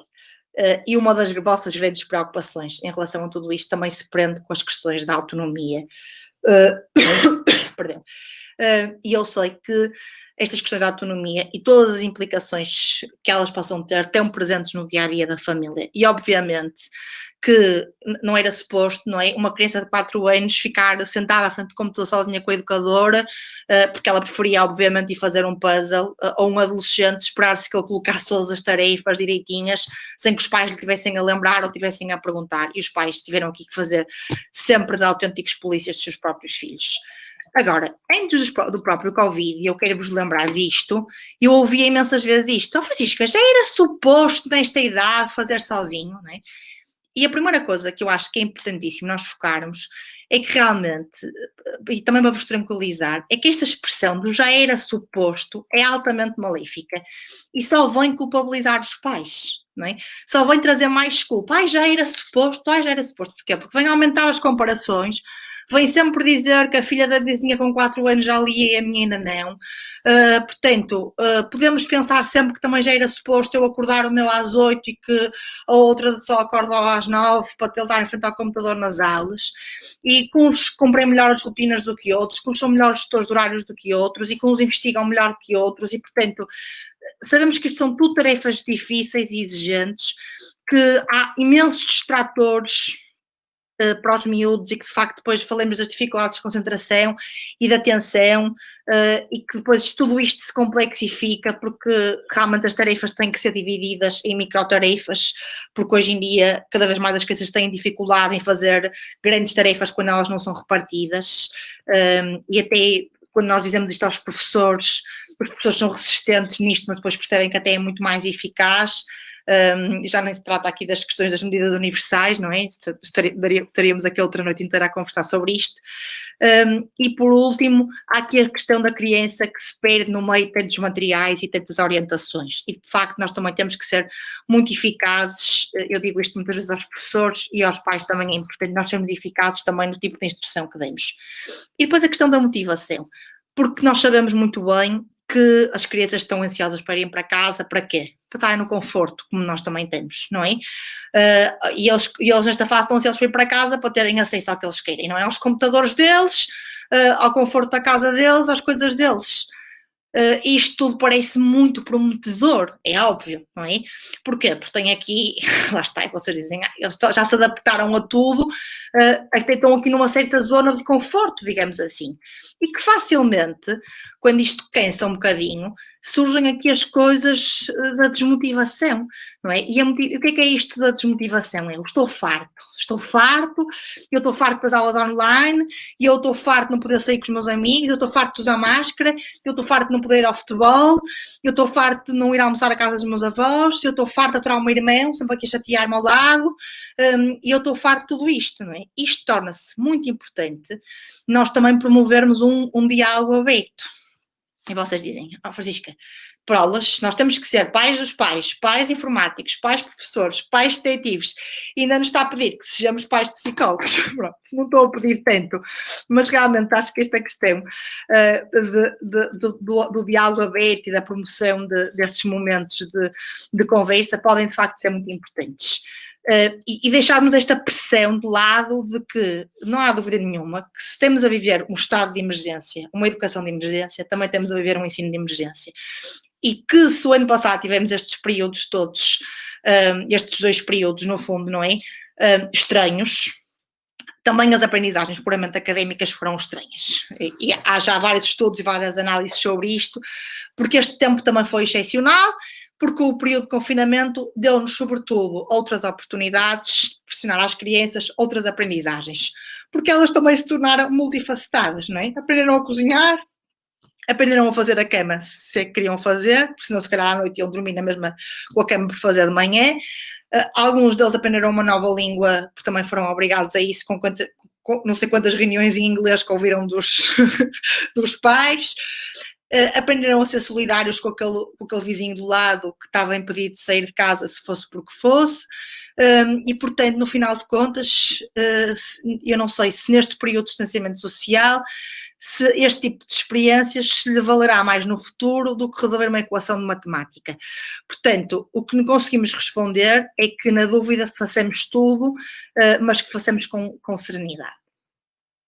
B: E uma das vossas grandes preocupações em relação a tudo isto também se prende com as questões da autonomia. Perdão. E eu sei que estas questões da autonomia e todas as implicações que elas possam ter estão presentes no dia-a-dia da família. E obviamente que não era suposto, não é, uma criança de 4 anos ficar sentada à frente do computador sozinha com a educadora, porque ela preferia obviamente ir fazer um puzzle, ou um adolescente esperar-se que ele colocasse todas as tarefas direitinhas, sem que os pais lhe tivessem a lembrar ou tivessem a perguntar, e os pais tiveram aqui que fazer sempre de autênticos polícias dos seus próprios filhos. Agora, antes do próprio Covid, e eu quero-vos lembrar disto, eu ouvia imensas vezes isto: Francisca, já era suposto nesta idade fazer sozinho, não é? E a primeira coisa que eu acho que é importantíssimo nós focarmos é que realmente, e também para vos tranquilizar, é que esta expressão do já era suposto é altamente maléfica e só vem culpabilizar os pais, não é? Só vem trazer mais culpa. Já era suposto, já era suposto. Porquê? Porque vem aumentar as comparações, vem sempre dizer que a filha da vizinha com 4 anos já lia e a minha ainda não. Portanto, podemos pensar sempre que também já era suposto eu acordar o meu às 8 e que a outra só acorda às 9 para ele estar em frente ao computador nas aulas. E que uns cumprem melhor as rotinas do que outros, que uns são melhores gestores de horários do que outros e que uns investigam melhor que outros e, portanto, sabemos que isto são tudo tarefas difíceis e exigentes, que há imensos distratores para os miúdos e que de facto depois falemos das dificuldades de concentração e de atenção e que depois tudo isto se complexifica porque realmente as tarefas têm que ser divididas em microtarefas, porque hoje em dia cada vez mais as crianças têm dificuldade em fazer grandes tarefas quando elas não são repartidas e até quando nós dizemos isto aos professores, os professores são resistentes nisto, mas depois percebem que até é muito mais eficaz. Já nem se trata aqui das questões das medidas universais, não é? Estaríamos aqui outra noite inteira a conversar sobre isto. E por último, há aqui a questão da criança que se perde no meio de tantos materiais e tantas orientações. E de facto nós também temos que ser muito eficazes, eu digo isto muitas vezes aos professores e aos pais também é importante, nós sermos eficazes também no tipo de instrução que demos. E depois a questão da motivação, porque nós sabemos muito bem que as crianças estão ansiosas para irem para casa, para quê? Para estarem no conforto, como nós também temos, não é? E eles nesta fase estão ansiosos para ir para casa para terem acesso ao que eles querem, não é? Aos computadores deles, ao conforto da casa deles, às coisas deles. Isto tudo parece muito prometedor, é óbvio, não é? Porquê? Porque tem aqui, lá está, e vocês dizem, eles já se adaptaram a tudo, até estão aqui numa certa zona de conforto, digamos assim. E que facilmente, quando isto cansa um bocadinho, surgem aqui as coisas da desmotivação, não é? E o que é isto da desmotivação? Eu estou farto, eu estou farto das aulas online, e eu estou farto de não poder sair com os meus amigos, eu estou farto de usar máscara, eu estou farto de não poder ir ao futebol, eu estou farto de não ir almoçar à casa dos meus avós, eu estou farto de aturar o meu irmão, sempre aqui a chatear-me ao lado, e eu estou farto de tudo isto, não é? Isto torna-se muito importante nós também promovermos um diálogo aberto. E vocês dizem, Francisca, prolas, nós temos que ser pais dos pais, pais informáticos, pais professores, pais detetives, e ainda nos está a pedir que sejamos pais psicólogos. Pronto, não estou a pedir tanto, mas realmente acho que esta questão do diálogo aberto e da promoção destes momentos de conversa podem de facto ser muito importantes. E deixarmos esta pressão de lado de que não há dúvida nenhuma que se estamos a viver um estado de emergência, uma educação de emergência, também estamos a viver um ensino de emergência. E que se o ano passado tivemos estes períodos todos, estes 2 períodos no fundo, não é? Estranhos, também as aprendizagens puramente académicas foram estranhas. E há já vários estudos e várias análises sobre isto, porque este tempo também foi excepcional, porque o período de confinamento deu-nos, sobretudo, outras oportunidades de proporcionar às crianças outras aprendizagens, porque elas também se tornaram multifacetadas, não é? Aprenderam a cozinhar, aprenderam a fazer a cama se queriam fazer, porque senão se calhar à noite iam dormir na mesma com a cama por fazer de manhã. Alguns deles aprenderam uma nova língua, porque também foram obrigados a isso, com não sei quantas reuniões em inglês que ouviram dos pais. Aprenderam a ser solidários com aquele vizinho do lado que estava impedido de sair de casa se fosse porque fosse, e portanto no final de contas eu não sei se neste período de distanciamento social se este tipo de experiências se lhe valerá mais no futuro do que resolver uma equação de matemática. Portanto, o que conseguimos responder é que na dúvida façamos tudo, mas que façamos com serenidade.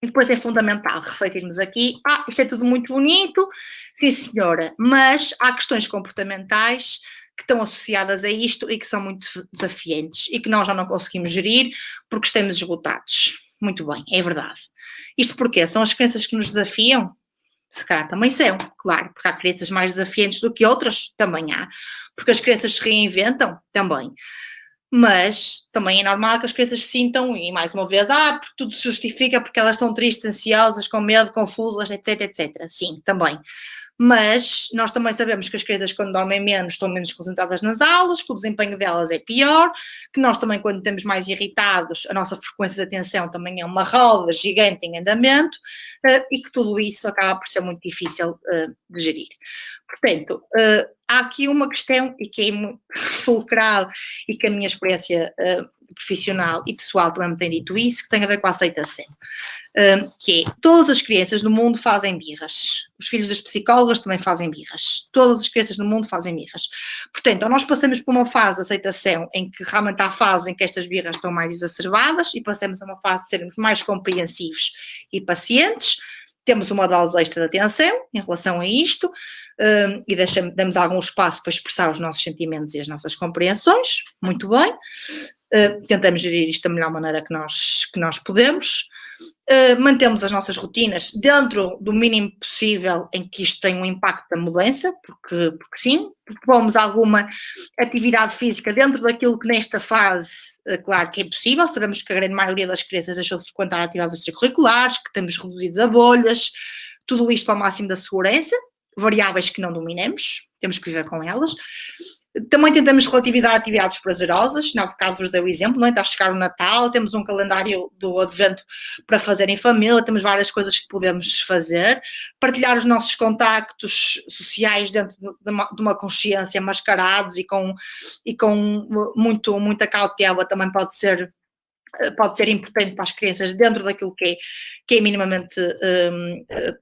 B: E depois é fundamental refletirmos aqui, isto é tudo muito bonito, sim senhora, mas há questões comportamentais que estão associadas a isto e que são muito desafiantes e que nós já não conseguimos gerir porque estamos esgotados. Muito bem, é verdade. Isto porquê? São as crianças que nos desafiam? Se calhar também são, claro, porque há crianças mais desafiantes do que outras, também há. Porque as crianças se reinventam, também. Mas também é normal que as crianças se sintam, e mais uma vez, porque tudo se justifica porque elas estão tristes, ansiosas, com medo, confusas, etc, etc. Sim, também. Mas nós também sabemos que as crianças, quando dormem menos, estão menos concentradas nas aulas, que o desempenho delas é pior, que nós também, quando estamos mais irritados, a nossa frequência de atenção também é uma roda gigante em andamento, e que tudo isso acaba por ser muito difícil de gerir. Portanto, há aqui uma questão, e que é muito fulcral, e que a minha experiência profissional e pessoal também me tem dito isso, que tem a ver com a aceitação. Que é, todas as crianças no mundo fazem birras. Os filhos das psicólogas também fazem birras. Todas as crianças no mundo fazem birras. Portanto, ou nós passamos por uma fase de aceitação em que realmente há a fase em que estas birras estão mais exacerbadas e passamos a uma fase de sermos mais compreensivos e pacientes. Temos uma dose extra de atenção em relação a isto e damos algum espaço para expressar os nossos sentimentos e as nossas compreensões. Muito bem. tentamos gerir isto da melhor maneira que nós podemos. Mantemos as nossas rotinas dentro do mínimo possível em que isto tenha um impacto da mudança, porque sim, propomos alguma atividade física dentro daquilo que nesta fase, claro que é possível. Sabemos que a grande maioria das crianças deixou de frequentar atividades extracurriculares, que temos reduzidos a bolhas, tudo isto para o máximo da segurança, variáveis que não dominemos, temos que viver com elas. Também tentamos relativizar atividades prazerosas, há bocado vos dei o exemplo, não é? Está a chegar o Natal, temos um calendário do Advento para fazer em família, temos várias coisas que podemos fazer, partilhar os nossos contactos sociais dentro de uma consciência, mascarados e com muita cautela, também pode ser importante para as crianças dentro daquilo que é minimamente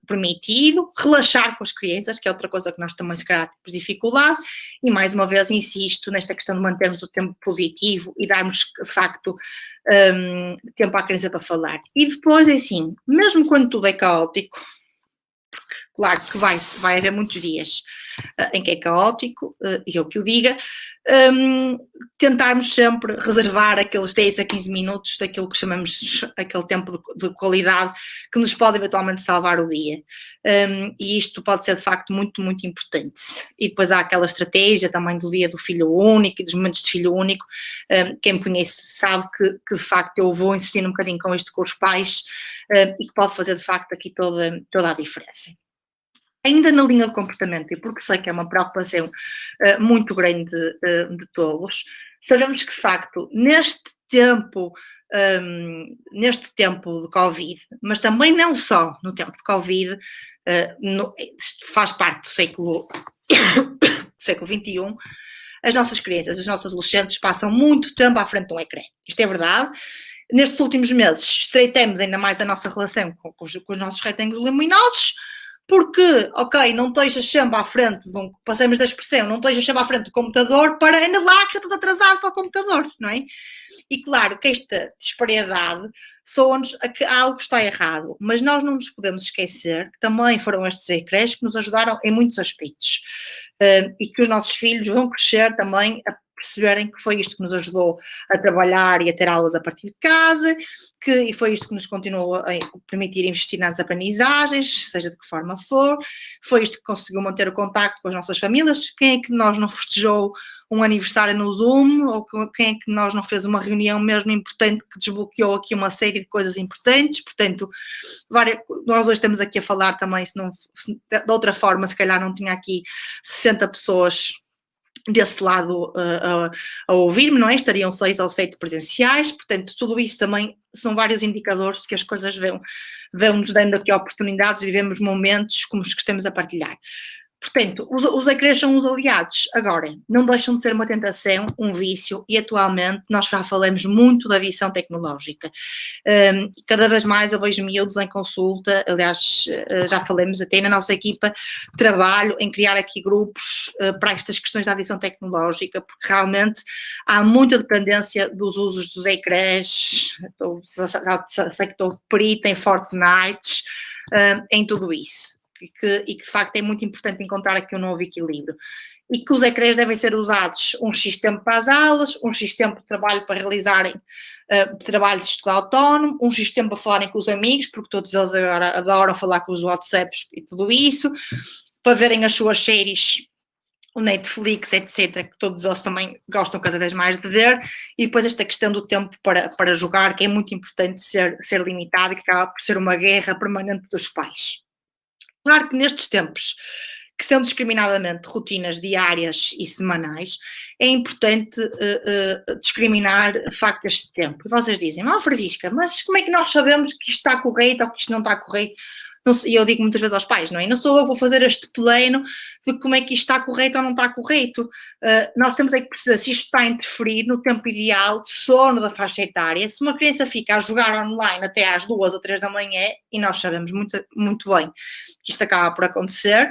B: permitido. Relaxar com as crianças, que é outra coisa que nós também se calhar temos dificuldade, e mais uma vez insisto nesta questão de mantermos o tempo positivo e darmos de facto tempo à criança para falar. E depois, assim, mesmo quando tudo é caótico, porque claro que vai haver muitos dias em que é caótico, e eu que o diga, tentarmos sempre reservar aqueles 10 a 15 minutos daquilo que chamamos aquele tempo de qualidade que nos pode eventualmente salvar o dia. E isto pode ser de facto muito, muito importante. E depois há aquela estratégia também do dia do filho único e dos momentos de filho único. Quem me conhece sabe que de facto eu vou insistir um bocadinho com isto com os pais, e que pode fazer de facto aqui toda a diferença. Ainda na linha de comportamento, e porque sei que é uma preocupação muito grande de todos, sabemos que de facto neste tempo de Covid, mas também não só no tempo de Covid, faz parte do século XXI, as nossas crianças, os nossos adolescentes passam muito tempo à frente de um ecrã. Isto é verdade. Nestes últimos meses estreitamos ainda mais a nossa relação com os nossos retângulos luminosos, porque, ok, não estejas sempre à frente passemos da expressão, não estejas sempre à frente do computador para ainda lá que já estás atrasado para o computador, não é? E claro que esta disparidade soa-nos a que algo está errado, mas nós não nos podemos esquecer que também foram estes ecrãs que nos ajudaram em muitos aspectos, e que os nossos filhos vão crescer também a perceberem que foi isto que nos ajudou a trabalhar e a ter aulas a partir de casa, e foi isto que nos continuou a permitir investir nas aprendizagens, seja de que forma for, foi isto que conseguiu manter o contacto com as nossas famílias. Quem é que nós não festejou um aniversário no Zoom, ou quem é que nós não fez uma reunião mesmo importante que desbloqueou aqui uma série de coisas importantes? Portanto, nós hoje estamos aqui a falar também, se de outra forma, se calhar não tinha aqui 60 pessoas desse lado a ouvir-me, não é? Estariam 6 ou 7 presenciais, portanto, tudo isso também são vários indicadores de que as coisas vão-nos dando aqui oportunidades, vivemos momentos como os que estamos a partilhar. Portanto, os ecrãs são os aliados. Agora, não deixam de ser uma tentação, um vício, e atualmente nós já falamos muito da adição tecnológica. Cada vez mais eu vejo miúdos em consulta, aliás, já falamos até na nossa equipa de trabalho em criar aqui grupos para estas questões da adição tecnológica, porque realmente há muita dependência dos usos dos ecrãs. Sei que estou perita em Fortnite, em tudo isso. E que de facto é muito importante encontrar aqui um novo equilíbrio, e que os ecrãs devem ser usados um X tempo para as aulas, um X tempo de trabalho para realizarem trabalho de estudo autónomo, um X tempo para falarem com os amigos, porque todos eles agora adoram falar com os WhatsApps e tudo isso, para verem as suas séries, o Netflix, etc., que todos eles também gostam cada vez mais de ver, e depois esta questão do tempo para jogar, que é muito importante ser limitado, e que acaba por ser uma guerra permanente dos pais. Claro que nestes tempos, que são discriminadamente rotinas diárias e semanais, é importante discriminar de facto este tempo. E vocês dizem, Francisca, mas como é que nós sabemos que isto está correto ou que isto não está correto? E eu digo muitas vezes aos pais, não é? Não sou eu que vou fazer este pleno de como é que isto está correto ou não está correto. Nós temos é que perceber se isto está a interferir no tempo ideal de sono da faixa etária. Se uma criança fica a jogar online até às 2 ou 3 da manhã, e nós sabemos muito, muito bem que isto acaba por acontecer,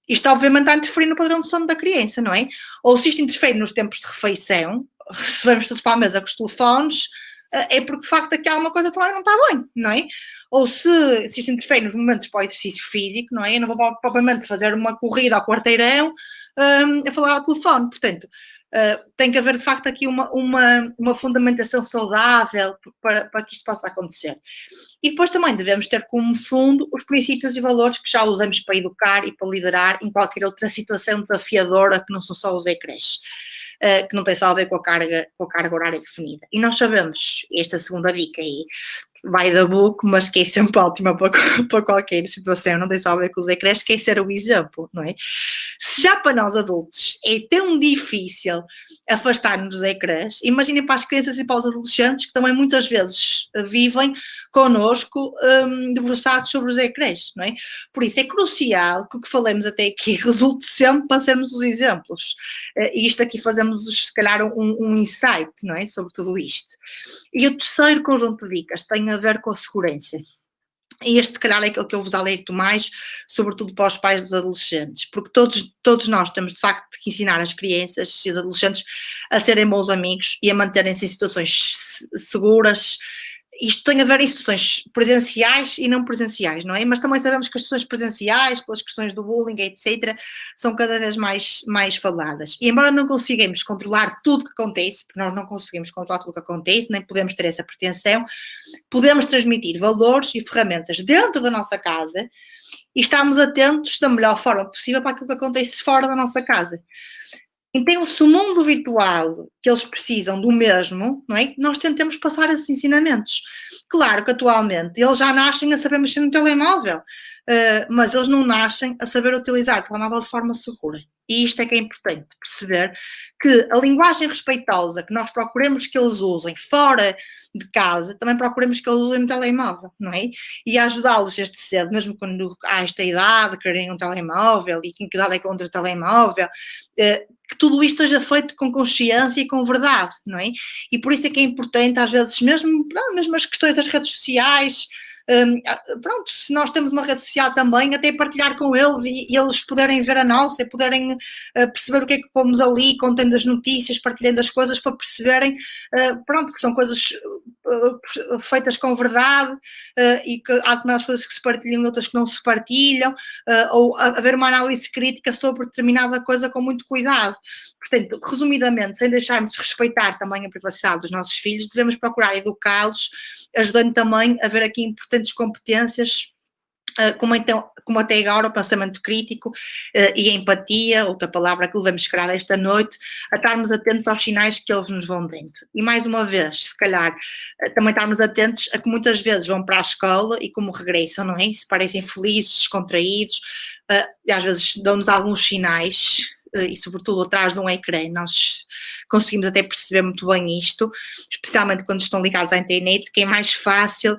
B: isto obviamente está a interferir no padrão de sono da criança, não é? Ou se isto interfere nos tempos de refeição, se vamos todos para a mesa com os telefones, é porque de facto aqui alguma coisa também não está bem, não é? Ou se isto interfere nos momentos para o exercício físico, não é? Eu não vou propriamente fazer uma corrida ao quarteirão a falar ao telefone. Portanto, tem que haver de facto aqui uma fundamentação saudável para que isto possa acontecer. E depois também devemos ter como fundo os princípios e valores que já usamos para educar e para liderar em qualquer outra situação desafiadora que não são só os ecrãs. Que não tem só a ver com a carga horária definida. E nós sabemos, esta segunda dica aí, vai da book, mas que é sempre ótima para qualquer situação, não tem só a ver com os ecrãs, que é ser o exemplo, não é? Se já para nós adultos é tão difícil afastar-nos dos ecrãs, imaginem para as crianças e para os adolescentes que também muitas vezes vivem connosco debruçados sobre os ecrãs, não é? Por isso é crucial que o que falemos até aqui resulte sempre para sermos os exemplos. E isto aqui fazemos, se calhar, um insight, não é? Sobre tudo isto. E o terceiro conjunto de dicas tem a ver com a segurança. E este, se calhar, é aquele que eu vos alerto mais, sobretudo para os pais dos adolescentes, porque todos nós temos, de facto, que ensinar as crianças e os adolescentes a serem bons amigos e a manterem-se em situações seguras. Isto tem a ver em situações presenciais e não presenciais, não é? Mas também sabemos que as situações presenciais, pelas questões do bullying, etc., são cada vez mais faladas. E embora não consigamos controlar tudo que acontece, porque nós não conseguimos controlar tudo o que acontece, nem podemos ter essa pretensão, podemos transmitir valores e ferramentas dentro da nossa casa e estarmos atentos da melhor forma possível para aquilo que acontece fora da nossa casa. Então, se o mundo virtual, que eles precisam do mesmo, não é? Nós tentamos passar esses ensinamentos. Claro que atualmente eles já nascem a saber mexer no telemóvel, mas eles não nascem a saber utilizar o telemóvel de forma segura. E isto é que é importante perceber, que a linguagem respeitosa que nós procuremos que eles usem fora de casa, também procuremos que eles usem no telemóvel, não é? E ajudá-los desde cedo, mesmo quando há esta idade, querem um telemóvel e que idade é contra o telemóvel, que tudo isto seja feito com consciência e com verdade, não é? E por isso é que é importante, às vezes, mesmo as questões das redes sociais, pronto, se nós temos uma rede social também, até partilhar com eles e eles poderem ver a nossa, e poderem perceber o que é que pomos ali, contendo as notícias, partilhando as coisas, para perceberem, pronto, que são coisas feitas com verdade, e que há determinadas coisas que se partilham e outras que não se partilham, ou haver uma análise crítica sobre determinada coisa com muito cuidado. Portanto, resumidamente, sem deixarmos de respeitar também a privacidade dos nossos filhos, devemos procurar educá-los, ajudando também a ver aqui importantes competências, como até agora o pensamento crítico e a empatia, outra palavra que levamos escrada esta noite, a estarmos atentos aos sinais que eles nos vão dando. E mais uma vez, se calhar, também estarmos atentos a que muitas vezes vão para a escola e como regressam, não é? Se parecem felizes, descontraídos, e às vezes dão-nos alguns sinais, e sobretudo atrás de um ecrã, nós conseguimos até perceber muito bem isto, especialmente quando estão ligados à internet, que é mais fácil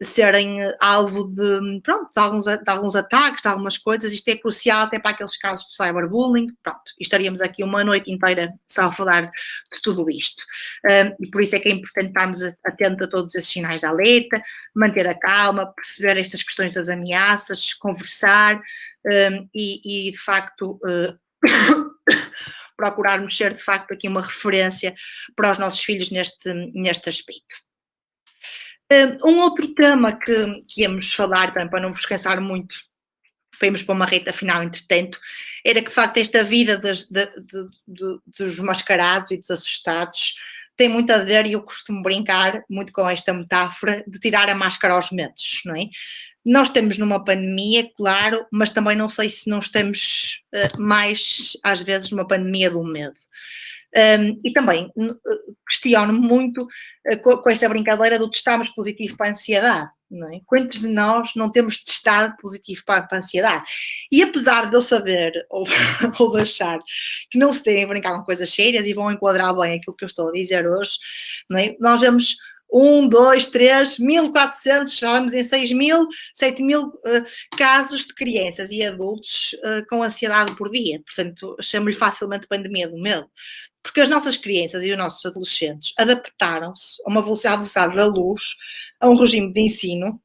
B: serem alvo de alguns ataques, de algumas coisas. Isto é crucial até para aqueles casos de cyberbullying. Pronto, e estaríamos aqui uma noite inteira só a falar de tudo isto, e por isso é que é importante estarmos atentos a todos esses sinais de alerta, manter a calma, perceber estas questões das ameaças, conversar, e de facto procurarmos ser de facto aqui uma referência para os nossos filhos neste aspecto. Um outro tema que íamos falar também, para não vos cansar muito, para irmos para uma reta final, entretanto, era que de facto esta vida dos mascarados e dos assustados tem muito a ver, e eu costumo brincar muito com esta metáfora, de tirar a máscara aos medos, não é? Nós estamos numa pandemia, claro, mas também não sei se não estamos mais, às vezes, numa pandemia do medo. E também questiono-me muito com esta brincadeira do testarmos positivo para a ansiedade, não é? Quantos de nós não temos testado positivo para a ansiedade? E apesar de eu saber ou de achar que não se devem brincar com coisas sérias e vão enquadrar bem aquilo que eu estou a dizer hoje, não é? Nós vemos 1, 2, 3, 1.400, já vamos em 6.000, 7.000 casos de crianças e adultos com ansiedade por dia. Portanto, chamo-lhe facilmente pandemia do medo. Porque as nossas crianças e os nossos adolescentes adaptaram-se a uma velocidade da luz, a um regime de ensino,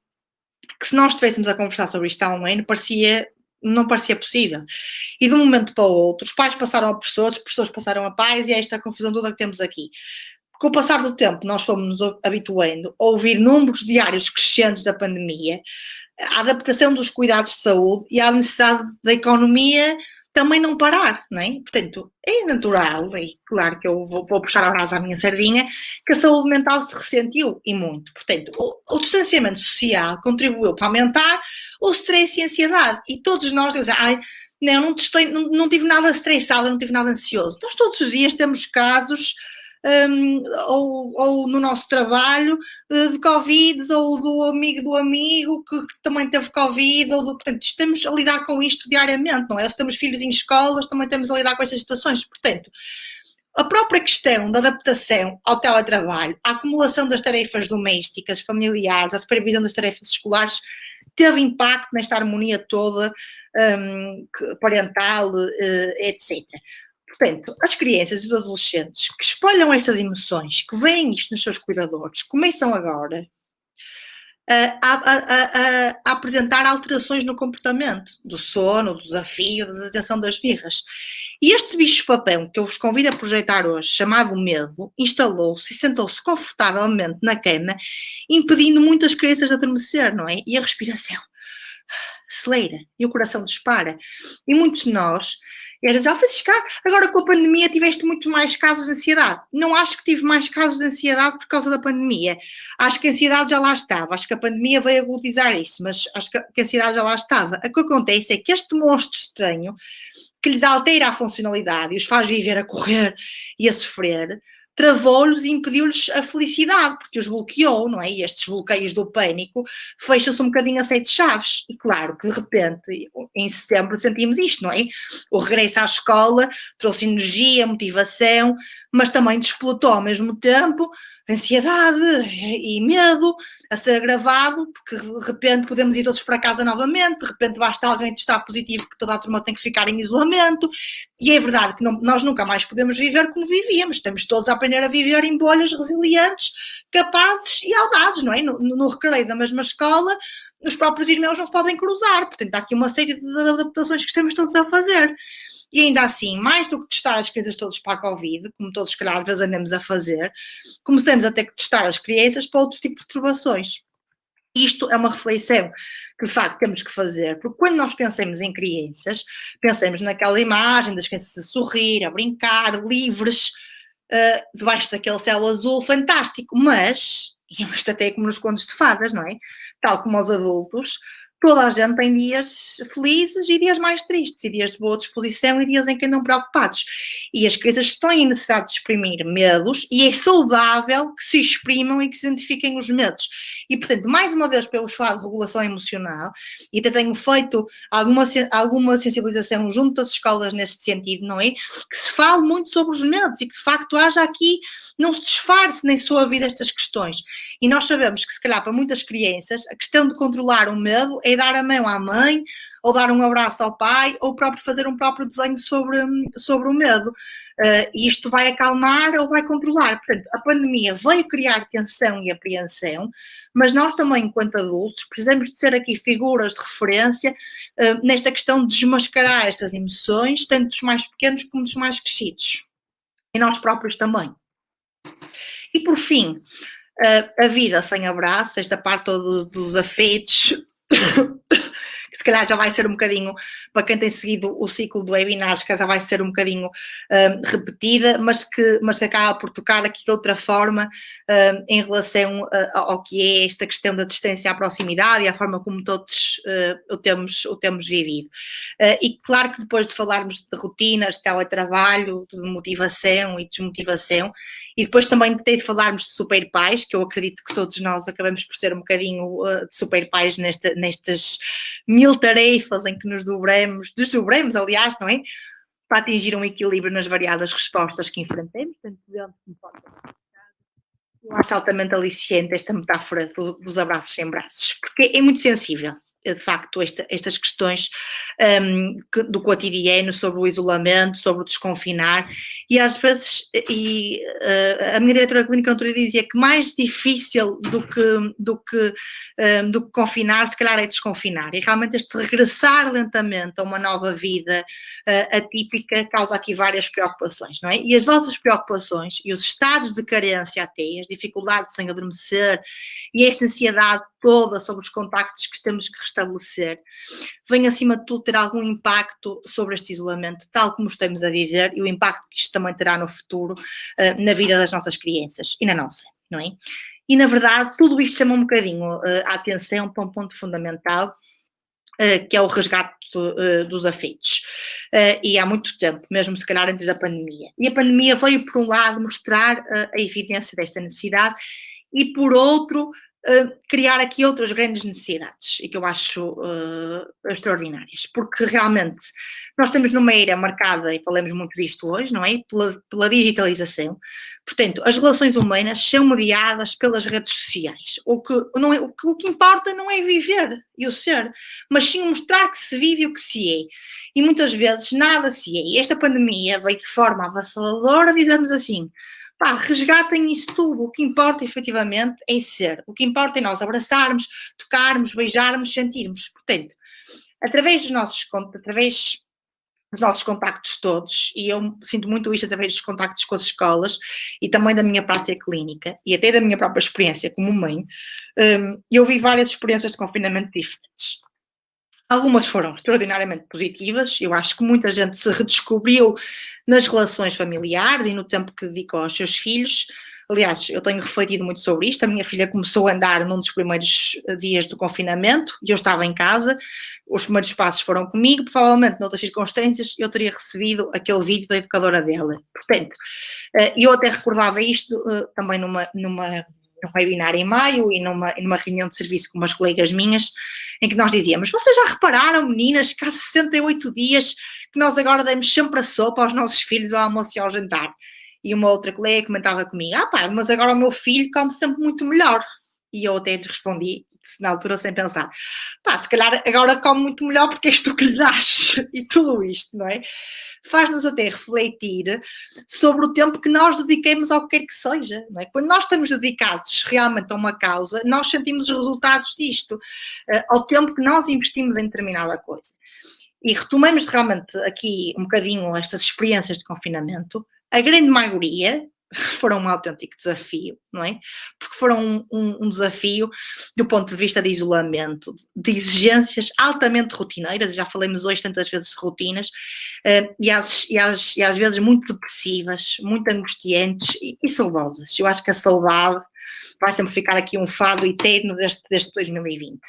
B: que se nós estivéssemos a conversar sobre isto há um ano, não parecia possível. E de um momento para o outro, os pais passaram a professores, os professores passaram a pais, e é esta confusão toda que temos aqui. Com o passar do tempo, nós fomos nos habituando a ouvir números diários crescentes da pandemia, a adaptação dos cuidados de saúde e a necessidade da economia também não parar, não é? Portanto, é natural, e claro que eu vou puxar a brasa à minha sardinha, que a saúde mental se ressentiu, e muito. Portanto, o distanciamento social contribuiu para aumentar o stress e a ansiedade, e todos nós dizemos, não tive nada estressado, não tive nada ansioso. Nós todos os dias temos casos, ou no nosso trabalho, de Covid, ou do amigo que também teve Covid, portanto, estamos a lidar com isto diariamente, não é? Se temos filhos em escolas, também estamos a lidar com estas situações. Portanto, a própria questão da adaptação ao teletrabalho, a acumulação das tarefas domésticas, familiares, a supervisão das tarefas escolares, teve impacto nesta harmonia toda, parental, etc. Portanto, as crianças e os adolescentes que espalham estas emoções, que veem isto nos seus cuidadores, começam agora a apresentar alterações no comportamento, do sono, do desafio, da detenção das birras. E este bicho-papão que eu vos convido a projetar hoje, chamado medo, instalou-se e sentou-se confortavelmente na cama, impedindo muitas crianças de adormecer, não é? E a respiração acelera e o coração dispara. E muitos de nós, Francisca, agora com a pandemia tiveste muito mais casos de ansiedade. Não acho que tive mais casos de ansiedade por causa da pandemia. Acho que a ansiedade já lá estava. Acho que a pandemia veio agudizar isso, mas acho que a ansiedade já lá estava. O que acontece é que este monstro estranho, que lhes altera a funcionalidade e os faz viver a correr e a sofrer, travou-lhes e impediu-lhes a felicidade, porque os bloqueou, não é? E estes bloqueios do pânico fecham-se um bocadinho a sete chaves. E claro que de repente, em setembro, sentimos isto, não é? O regresso à escola trouxe energia, motivação, mas também desplotou ao mesmo tempo ansiedade e medo a ser agravado, porque de repente podemos ir todos para casa novamente, de repente basta alguém testar positivo que toda a turma tem que ficar em isolamento, e é verdade que nós nunca mais podemos viver como vivíamos, estamos todos a aprender a viver em bolhas resilientes, capazes e audazes, não é? No recreio da mesma escola, os próprios irmãos não se podem cruzar, portanto há aqui uma série de adaptações que estamos todos a fazer. E ainda assim, mais do que testar as crianças todas para a Covid, como todos, se calhar, às vezes andamos a fazer, começamos a ter que testar as crianças para outros tipos de perturbações. Isto é uma reflexão que, de facto, temos que fazer, porque quando nós pensamos em crianças, pensamos naquela imagem das crianças a sorrir, a brincar, livres, debaixo daquele céu azul fantástico, mas, e isto até é como nos contos de fadas, não é? Tal como os adultos, toda a gente tem dias felizes e dias mais tristes, e dias de boa disposição e dias em que andam preocupados. E as crianças têm necessidade de exprimir medos, e é saudável que se exprimam e que se identifiquem os medos. E, portanto, mais uma vez, para eu vos falar de regulação emocional, e até tenho feito alguma sensibilização junto às escolas neste sentido, não é? Que se fale muito sobre os medos e que, de facto, haja aqui, não se disfarce nem suavide estas questões. E nós sabemos que, se calhar, para muitas crianças, a questão de controlar o medo é dar a mão à mãe, ou dar um abraço ao pai, ou próprio fazer um próprio desenho sobre o medo. E isto vai acalmar ou vai controlar. Portanto, a pandemia veio criar tensão e apreensão, mas nós também, enquanto adultos, precisamos de ser aqui figuras de referência nesta questão de desmascarar estas emoções, tanto dos mais pequenos como dos mais crescidos. E nós próprios também. E, por fim, a vida sem abraço, esta parte dos afetos, que se calhar já vai ser um bocadinho, para quem tem seguido o ciclo do webinar, que já vai ser um bocadinho repetida, mas que acaba por tocar aqui de outra forma em relação ao que é esta questão da distância à proximidade e à forma como todos o temos vivido. E claro que depois de falarmos de rotinas, de teletrabalho, de motivação e desmotivação, e depois também de falarmos de super pais, que eu acredito que todos nós acabamos por ser um bocadinho de super pais nestas 1000 tarefas em que nos desdobramos, aliás, não é? Para atingir um equilíbrio nas variadas respostas que enfrentamos, tanto dentro como fora. Eu acho altamente aliciente esta metáfora dos abraços sem braços, porque é muito sensível, de facto, estas questões do cotidiano, sobre o isolamento, sobre o desconfinar, e às vezes, a minha diretora clínica no outro dia dizia que mais difícil do que confinar, se calhar é desconfinar, e realmente este regressar lentamente a uma nova vida atípica causa aqui várias preocupações, não é? E as vossas preocupações e os estados de carência até, as dificuldades em adormecer e esta ansiedade toda sobre os contactos que temos que restabelecer, vem acima de tudo ter algum impacto sobre este isolamento, tal como estamos a viver, e o impacto que isto também terá no futuro, na vida das nossas crianças e na nossa, não é? E, na verdade, tudo isto chama um bocadinho a atenção para um ponto fundamental, que é o resgate dos afetos. E há muito tempo, mesmo se calhar antes da pandemia. E a pandemia veio, por um lado, mostrar a evidência desta necessidade e, por outro, criar aqui outras grandes necessidades e que eu acho extraordinárias, porque realmente nós estamos numa era marcada, e falamos muito disto hoje, não é? Pela digitalização. Portanto, as relações humanas são mediadas pelas redes sociais. O que importa não é viver e o ser, mas sim mostrar que se vive o que se é. E muitas vezes nada se é. E esta pandemia veio de forma avassaladora dizer-nos assim: pá, resgatem isso tudo, o que importa efetivamente é ser, o que importa é nós abraçarmos, tocarmos, beijarmos, sentirmos. Portanto, através dos nossos contactos todos, e eu sinto muito isto através dos contactos com as escolas e também da minha prática clínica e até da minha própria experiência como mãe, eu vi várias experiências de confinamento diferentes. Algumas foram extraordinariamente positivas, eu acho que muita gente se redescobriu nas relações familiares e no tempo que dedicou aos seus filhos. Aliás, eu tenho refletido muito sobre isto. A minha filha começou a andar num dos primeiros dias do confinamento e eu estava em casa. Os primeiros passos foram comigo. Provavelmente, noutras circunstâncias, eu teria recebido aquele vídeo da educadora dela. Portanto, eu até recordava isto também num webinar em maio e numa reunião de serviço com umas colegas minhas, em que nós dizíamos: vocês já repararam, meninas, que há 68 dias que nós agora damos sempre a sopa aos nossos filhos ao almoço e ao jantar? E uma outra colega comentava comigo: pá, mas agora o meu filho come sempre muito melhor. E eu até lhes respondi, na altura sem pensar: pá, se calhar agora come muito melhor porque és tu que lhe dás. E tudo isto, não é? Faz-nos até refletir sobre o tempo que nós dediquemos ao que quer que seja, não é? Quando nós estamos dedicados realmente a uma causa, nós sentimos os resultados disto, ao tempo que nós investimos em determinada coisa. E retomamos realmente aqui um bocadinho estas experiências de confinamento. A grande maioria foram um autêntico desafio, não é? Porque foram um desafio do ponto de vista de isolamento, de exigências altamente rotineiras, já falamos hoje tantas vezes de rotinas, e às vezes muito depressivas, muito angustiantes e saudosas. Eu acho que a saudade vai sempre ficar aqui um fado eterno deste 2020.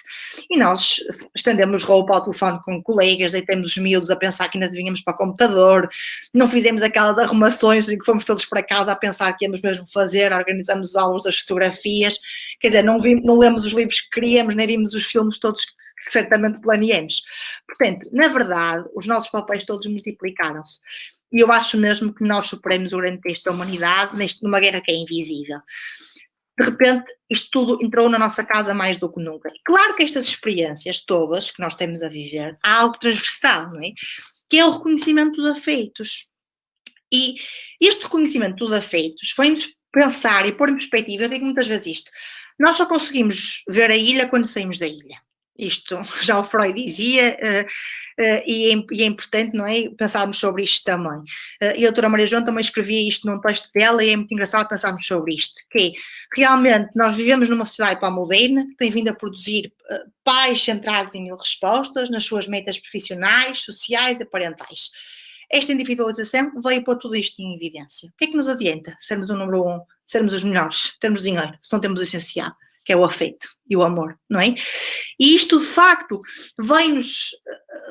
B: E nós estendemos roupa ao telefone com colegas, deitamos os miúdos a pensar que ainda devíamos para o computador, não fizemos aquelas arrumações em que fomos todos para casa a pensar que íamos mesmo fazer, organizamos os álbuns das fotografias, quer dizer, não lemos os livros que queríamos, nem vimos os filmes todos que certamente planeamos. Portanto, na verdade, os nossos papéis todos multiplicaram-se. E eu acho mesmo que nós superamos o grande texto da humanidade numa guerra que é invisível. De repente, isto tudo entrou na nossa casa mais do que nunca. Claro que estas experiências todas que nós temos a viver, há algo transversal, não é? Que é o reconhecimento dos afetos. E este reconhecimento dos afetos foi-nos pensar e pôr em perspectiva, eu digo muitas vezes isto: nós só conseguimos ver a ilha quando saímos da ilha. Isto já o Freud dizia, e é importante, não é, pensarmos sobre isto também. E a doutora Maria João também escrevia isto num texto dela, e é muito engraçado pensarmos sobre isto, que é, realmente nós vivemos numa sociedade pós-moderna que tem vindo a produzir pais centrados em mil respostas nas suas metas profissionais, sociais e parentais. Esta individualização veio pôr tudo isto em evidência. O que é que nos adianta sermos o número 1, sermos os melhores, termos dinheiro, se não temos o essencial, que é o afeto e o amor, não é? E isto, de facto, vem-nos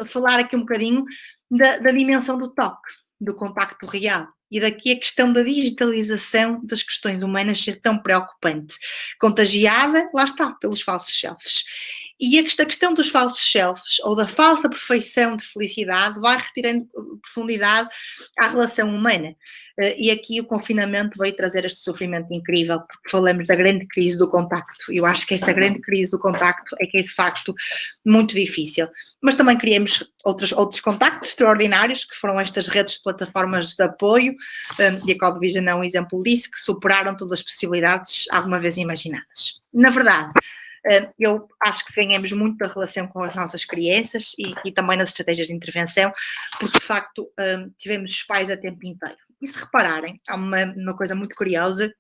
B: falar aqui um bocadinho da dimensão do toque, do contacto real, e daqui a questão da digitalização das questões humanas ser tão preocupante, contagiada, lá está, pelos falsos selfies. E esta questão dos falsos selfies, ou da falsa perfeição de felicidade, vai retirando profundidade à relação humana. E aqui o confinamento veio trazer este sofrimento incrível, porque falamos da grande crise do contacto. Eu acho que esta grande crise do contacto é que é de facto muito difícil. Mas também criamos outros contactos extraordinários, que foram estas redes de plataformas de apoio, e a CODVision é um exemplo disso, que superaram todas as possibilidades alguma vez imaginadas. Na verdade, eu acho que ganhamos muito da relação com as nossas crianças e também nas estratégias de intervenção, porque de facto tivemos os pais a tempo inteiro. E se repararem, há uma coisa muito curiosa,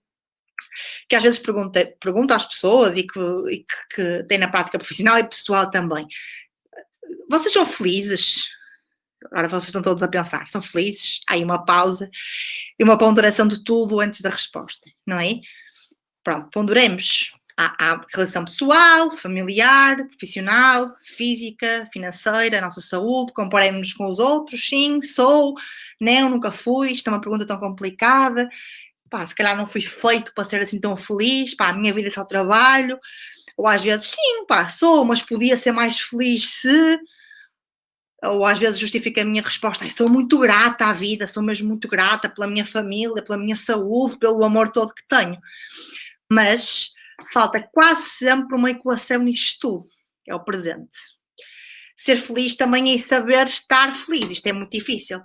B: que às vezes pergunto às pessoas e que têm na prática profissional e pessoal também. Vocês são felizes? Agora vocês estão todos a pensar, são felizes? Há aí uma pausa e uma ponderação de tudo antes da resposta, não é? Pronto, ponderemos. Há relação pessoal, familiar, profissional, física, financeira, a nossa saúde, comparemos-nos com os outros, sim, sou, não, nunca fui, isto é uma pergunta tão complicada, pá, se calhar não fui feito para ser assim tão feliz, pá, a minha vida é só trabalho, ou às vezes, sim, pá, sou, mas podia ser mais feliz se... Ou às vezes justifico a minha resposta, sou muito grata à vida, sou mesmo muito grata pela minha família, pela minha saúde, pelo amor todo que tenho. Mas falta quase sempre uma equação nisto tudo, é o presente. Ser feliz também é saber estar feliz, isto é muito difícil.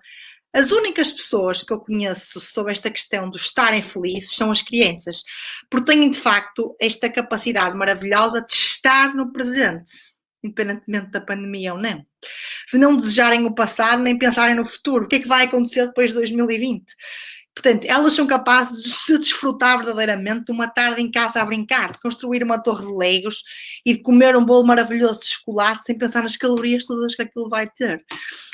B: As únicas pessoas que eu conheço sobre esta questão de estarem felizes são as crianças, porque têm de facto esta capacidade maravilhosa de estar no presente, independentemente da pandemia ou não. De não desejarem o passado nem pensarem no futuro, o que é que vai acontecer depois de 2020. Portanto, elas são capazes de se desfrutar verdadeiramente de uma tarde em casa a brincar, de construir uma torre de legos e de comer um bolo maravilhoso de chocolate sem pensar nas calorias todas que aquilo vai ter.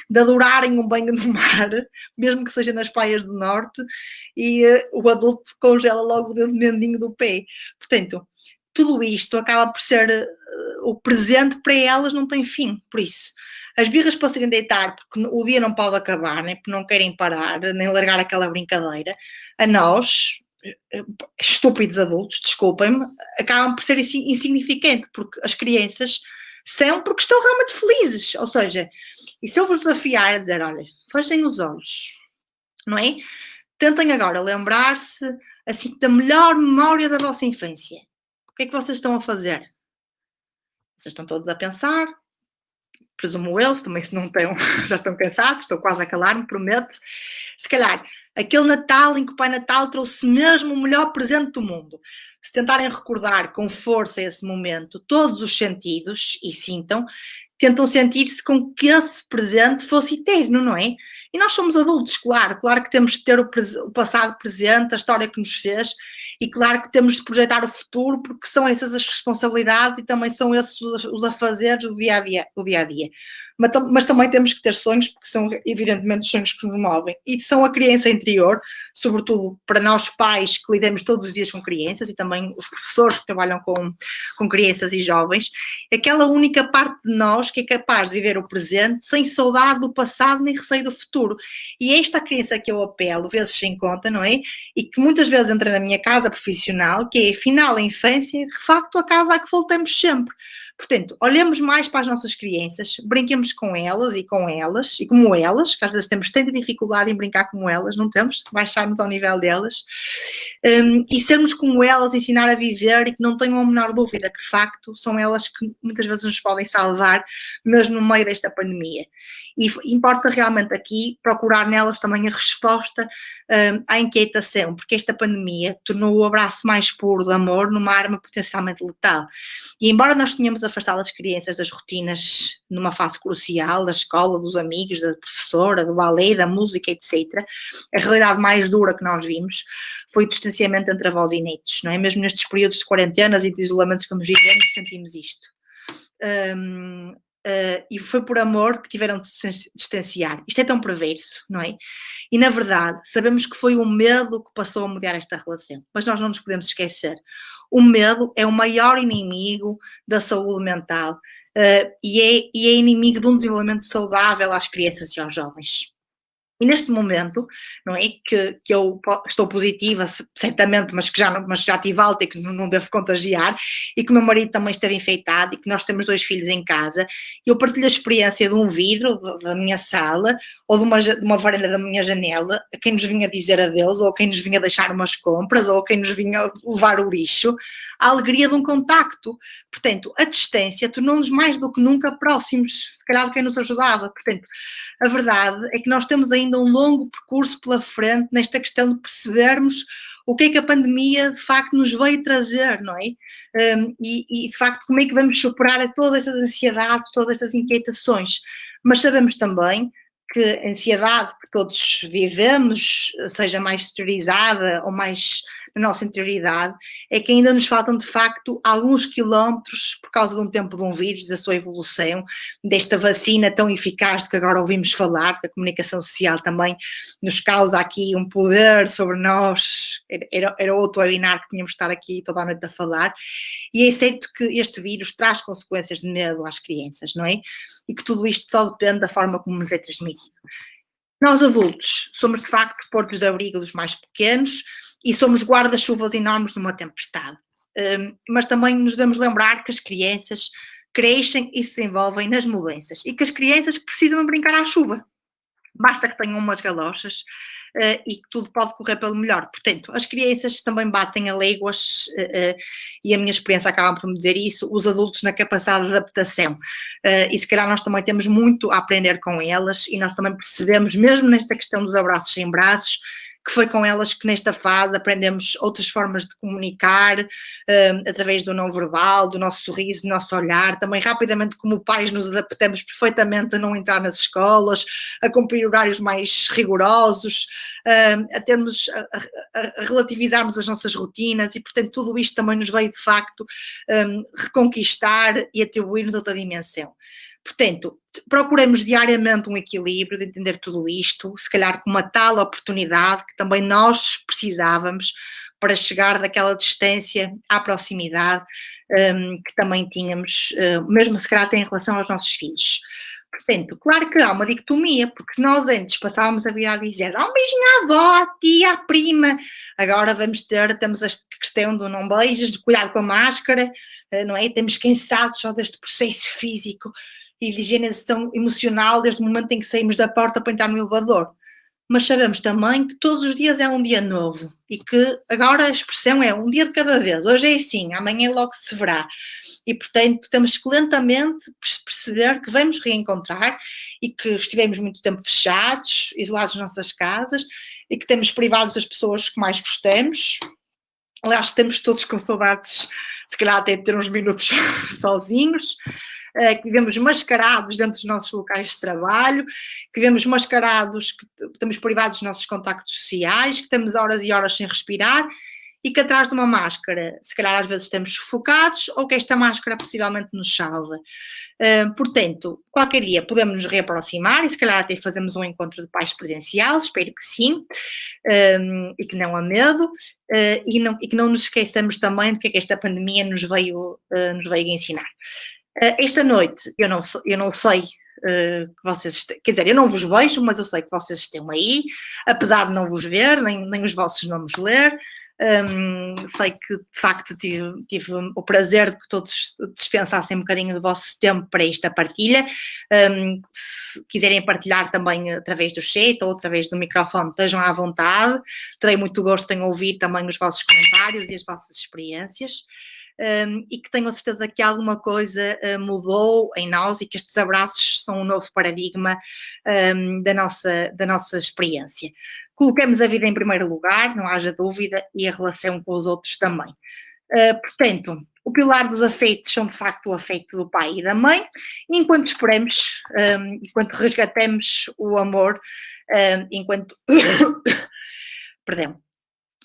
B: De adorarem um banho no mar, mesmo que seja nas praias do norte, e o adulto congela logo o dedo mindinho do pé. Portanto, tudo isto acaba por ser o presente para elas não tem fim, por isso. As birras para se irem deitar, porque o dia não pode acabar, nem porque não querem parar, nem largar aquela brincadeira, a nós, estúpidos adultos, desculpem-me, acabam por ser insignificante, porque as crianças são porque estão realmente felizes. Ou seja, e se eu vos desafiar a dizer, olha, fechem os olhos, não é? Tentem agora lembrar-se assim, da melhor memória da vossa infância. O que é que vocês estão a fazer? Vocês estão todos a pensar, presumo eu, também se não estão, já estão cansados, estou quase a calar-me, prometo. Se calhar, aquele Natal em que o Pai Natal trouxe mesmo o melhor presente do mundo. Se tentarem recordar com força esse momento, todos os sentidos, e sintam, tentam sentir-se com que esse presente fosse eterno, não é? E nós somos adultos, claro que temos de ter o passado presente, a história que nos fez, e claro que temos de projetar o futuro, porque são essas as responsabilidades e também são esses os afazeres do dia a dia. Mas também temos que ter sonhos, porque são evidentemente os sonhos que nos movem, e são a criança interior, sobretudo para nós pais que lidamos todos os dias com crianças e também os professores que trabalham com crianças e jovens, aquela única parte de nós que é capaz de viver o presente sem saudade do passado nem receio do futuro. E é esta criança que eu apelo, vezes sem conta, não é? E que muitas vezes entra na minha casa profissional, que é afinal a infância, de facto a casa a que voltamos sempre. Portanto, olhemos mais para as nossas crianças, brinquemos com elas, e como elas, que às vezes temos tanta dificuldade em brincar como elas, não temos, baixarmos ao nível delas, e sermos como elas, ensinar a viver, e que não tenham a menor dúvida que, de facto, são elas que muitas vezes nos podem salvar, mesmo no meio desta pandemia. E importa realmente aqui procurar nelas também a resposta à inquietação, porque esta pandemia tornou o abraço mais puro de amor numa arma potencialmente letal. E embora nós tenhamos afastado as crianças das rotinas numa fase crucial, da escola, dos amigos, da professora, do balé, da música, etc., a realidade mais dura que nós vimos foi o distanciamento entre avós e netos, não é? Mesmo nestes períodos de quarentenas e de isolamentos que vivemos, sentimos isto. E foi por amor que tiveram de se distanciar. Isto é tão perverso, não é? E, na verdade, sabemos que foi o medo que passou a mudar esta relação. Mas nós não nos podemos esquecer. O medo é o maior inimigo da saúde mental e é inimigo de um desenvolvimento saudável às crianças e aos jovens. E neste momento, não é, que eu estou positiva, certamente, mas já tive alta e que não devo contagiar, e que o meu marido também esteve infectado, e que nós temos 2 filhos em casa, eu partilho a experiência de um vidro da minha sala, ou de uma varanda da minha janela, a quem nos vinha dizer adeus, ou a quem nos vinha deixar umas compras, ou a quem nos vinha levar o lixo, a alegria de um contacto. Portanto, a distância tornou-nos mais do que nunca próximos, se calhar de quem nos ajudava. Portanto, a verdade é que nós temos ainda um longo percurso pela frente nesta questão de percebermos o que é que a pandemia de facto nos veio trazer, não é? E de facto como é que vamos superar todas estas ansiedades, todas estas inquietações. Mas sabemos também que a ansiedade que todos vivemos, seja mais exteriorizada ou mais na nossa interioridade, é que ainda nos faltam, de facto, alguns quilómetros por causa de um tempo de um vírus, da sua evolução, desta vacina tão eficaz de que agora ouvimos falar, que a comunicação social também nos causa aqui um poder sobre nós. Era outro webinar que tínhamos de estar aqui toda a noite a falar. E é certo que este vírus traz consequências de medo às crianças, não é? E que tudo isto só depende da forma como nos é transmitido. Nós adultos somos de facto portos de abrigo dos mais pequenos e somos guarda-chuvas enormes numa tempestade. Mas também nos devemos lembrar que as crianças crescem e se envolvem nas mudanças e que as crianças precisam de brincar à chuva. Basta que tenham umas galochas e que tudo pode correr pelo melhor. Portanto, as crianças também batem a léguas e a minha experiência acaba por me dizer isso, os adultos na capacidade de adaptação. E se calhar nós também temos muito a aprender com elas e nós também percebemos, mesmo nesta questão dos abraços sem braços, que foi com elas que nesta fase aprendemos outras formas de comunicar, através do não verbal, do nosso sorriso, do nosso olhar, também rapidamente como pais nos adaptamos perfeitamente a não entrar nas escolas, a cumprir horários mais rigorosos, a relativizarmos as nossas rotinas e, portanto, tudo isto também nos veio, de facto, reconquistar e atribuir-nos outra dimensão. Portanto, procuremos diariamente um equilíbrio de entender tudo isto, se calhar com uma tal oportunidade que também nós precisávamos para chegar daquela distância à proximidade que também tínhamos, mesmo se calhar até em relação aos nossos filhos. Portanto, claro que há uma dicotomia, porque nós antes passávamos a vida a dizer dá um beijinho à avó, à tia, à prima, agora temos a questão do não beijes, de cuidado com a máscara, não é? Estamos cansados só deste processo físico e de higienização emocional desde o momento em que saímos da porta para entrar no elevador. Mas sabemos também que todos os dias é um dia novo e que agora a expressão é um dia de cada vez. Hoje é assim, amanhã logo se verá. E, portanto, temos que lentamente perceber que vamos reencontrar e que estivemos muito tempo fechados, isolados nas nossas casas e que temos privados das pessoas que mais gostamos. Aliás, estamos todos com saudades, se calhar até de ter uns minutos sozinhos. Que vivemos mascarados dentro dos nossos locais de trabalho, que vivemos mascarados, que estamos privados dos nossos contactos sociais, que estamos horas e horas sem respirar e que atrás de uma máscara, se calhar às vezes estamos sufocados ou que esta máscara possivelmente nos salva. Portanto, qualquer dia podemos nos reaproximar e se calhar até fazemos um encontro de pais presencial, espero que sim, e que não há medo, e que não nos esqueçamos também do que é que esta pandemia nos veio ensinar. Esta noite, eu não sei que vocês, quer dizer, eu não vos vejo, mas eu sei que vocês estão aí, apesar de não vos ver, nem os vossos nomes ler. Sei que de facto tive o prazer de que todos dispensassem um bocadinho do vosso tempo para esta partilha. Se quiserem partilhar também através do chat ou através do microfone, estejam à vontade. Terei muito gosto em ouvir também os vossos comentários e as vossas experiências. E que tenho a certeza que alguma coisa mudou em nós e que estes abraços são um novo paradigma da nossa experiência. Coloquemos a vida em primeiro lugar, não haja dúvida, e a relação com os outros também. Portanto, o pilar dos afetos são de facto o afeto do pai e da mãe, e enquanto esperamos, enquanto resgatamos o amor, perdão.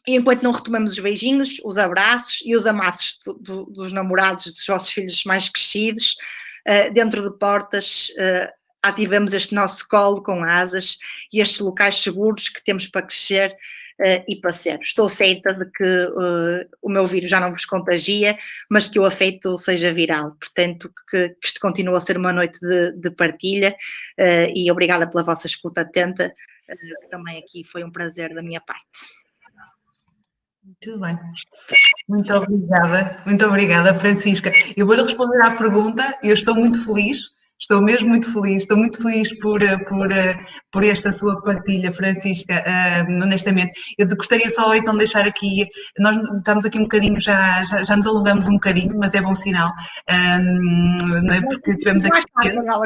B: E enquanto não retomamos os beijinhos, os abraços e os amassos dos namorados dos vossos filhos mais crescidos, dentro de portas, ativamos este nosso colo com asas e estes locais seguros que temos para crescer e para ser. Estou certa de que o meu vírus já não vos contagia, mas que o afeto seja viral. Portanto, que isto continue a ser uma noite de partilha e obrigada pela vossa escuta atenta, que também aqui foi um prazer da minha parte.
A: Muito bem. Muito obrigada, Francisca. Eu vou-lhe responder à pergunta, eu estou muito feliz. Estou mesmo muito feliz, por esta sua partilha, Francisca, honestamente. Eu gostaria só então de deixar aqui, nós estamos aqui um bocadinho, já nos alongamos um bocadinho, mas é bom sinal, não é? Porque tivemos aqui...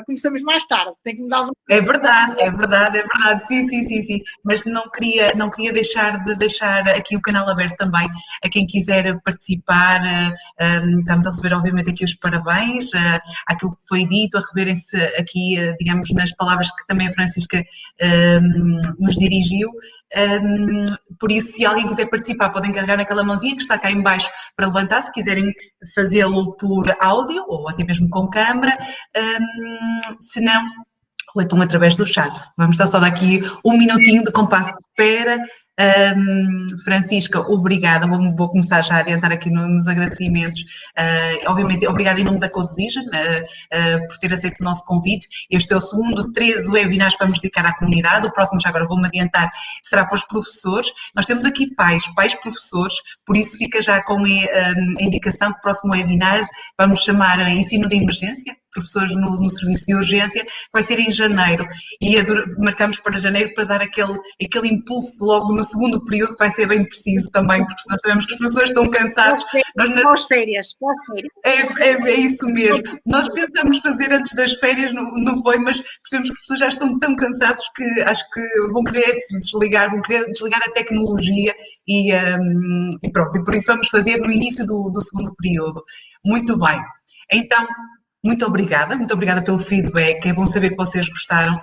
B: Começamos mais tarde, tem que me dar...
A: É verdade, sim, mas não queria deixar aqui o canal aberto também a quem quiser participar. Estamos a receber obviamente aqui os parabéns, àquilo que foi dito, a rever inscreverem-se aqui, digamos, nas palavras que também a Francisca nos dirigiu. Por isso, se alguém quiser participar, podem carregar naquela mãozinha que está cá em baixo para levantar, se quiserem fazê-lo por áudio ou até mesmo com câmara, se não, relatam através do chat. Vamos dar só daqui um minutinho de compasso de espera. Francisca, obrigada, vou começar já a adiantar aqui nos agradecimentos, obviamente obrigada em nome da Code Vision por ter aceito o nosso convite. Este é o segundo de 13 webinars que vamos dedicar à comunidade, o próximo já agora vou-me adiantar, será para os professores. Nós temos aqui pais professores, por isso fica já com a indicação que o próximo webinar vamos chamar Ensino de Emergência, professores no serviço de urgência, vai ser em janeiro e marcamos para janeiro para dar aquele impulso logo no segundo período, que vai ser bem preciso também, porque nós sabemos que os professores estão cansados.
B: Pós-férias.
A: É isso mesmo. Nós pensamos fazer antes das férias, não foi, mas percebemos que os professores já estão tão cansados que acho que vão querer se desligar, vão querer desligar a tecnologia e pronto, e por isso vamos fazer no início do segundo período. Muito bem. Então, muito obrigada pelo feedback, é bom saber que vocês gostaram,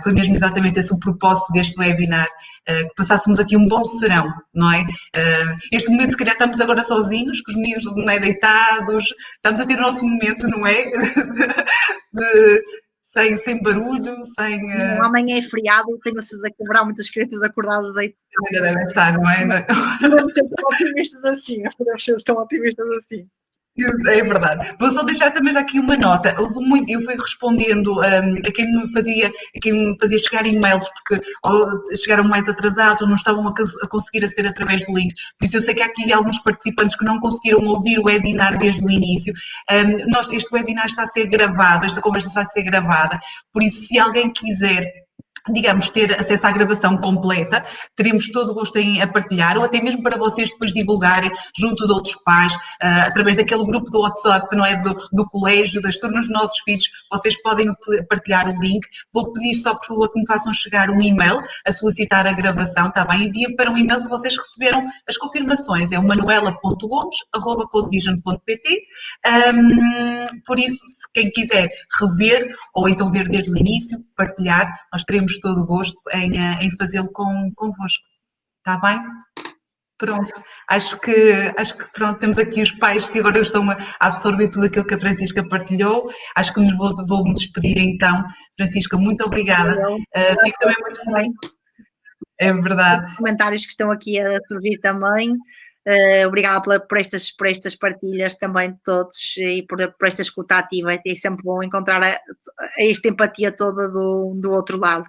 A: foi mesmo exatamente esse o propósito deste webinar, que passássemos aqui um bom serão, não é? Este momento se calhar estamos agora sozinhos, com os meninos deitados, estamos a ter o nosso momento, não é? Sem barulho, sem...
B: Amanhã é feriado, tenho a certeza que haverá muitas crianças acordadas aí.
A: Ainda devem estar, não é?
B: Podemos ser tão otimistas assim.
A: É verdade. Vou só deixar também já aqui uma nota. Eu fui respondendo a quem me fazia chegar e-mails, porque chegaram mais atrasados ou não estavam a conseguir aceder através do link. Por isso eu sei que há aqui alguns participantes que não conseguiram ouvir o webinar desde o início. Este webinar está a ser gravado, esta conversa está a ser gravada, por isso se alguém quiser, digamos, ter acesso à gravação completa, teremos todo o gosto em partilhar, ou até mesmo para vocês depois divulgarem junto de outros pais, através daquele grupo do WhatsApp, não é, do colégio, das turmas dos nossos filhos, vocês podem partilhar o link. Vou pedir só, por favor, que me façam chegar um e-mail a solicitar a gravação, está bem? Enviem para um e-mail que vocês receberam as confirmações, é o manuela.gomes@codevision.pt. Por isso, se quem quiser rever, ou então ver desde o início, partilhar, nós teremos todo o gosto em fazê-lo convosco, está bem? Pronto, acho que pronto, temos aqui os pais que agora estão a absorver tudo aquilo que a Francisca partilhou, acho que vou-me despedir então. Francisca, muito obrigada, fico também muito feliz. É verdade.
B: Os comentários que estão aqui a surgir também, obrigada por estas partilhas também de todos e por esta escuta ativa, é sempre bom encontrar esta empatia toda do outro lado.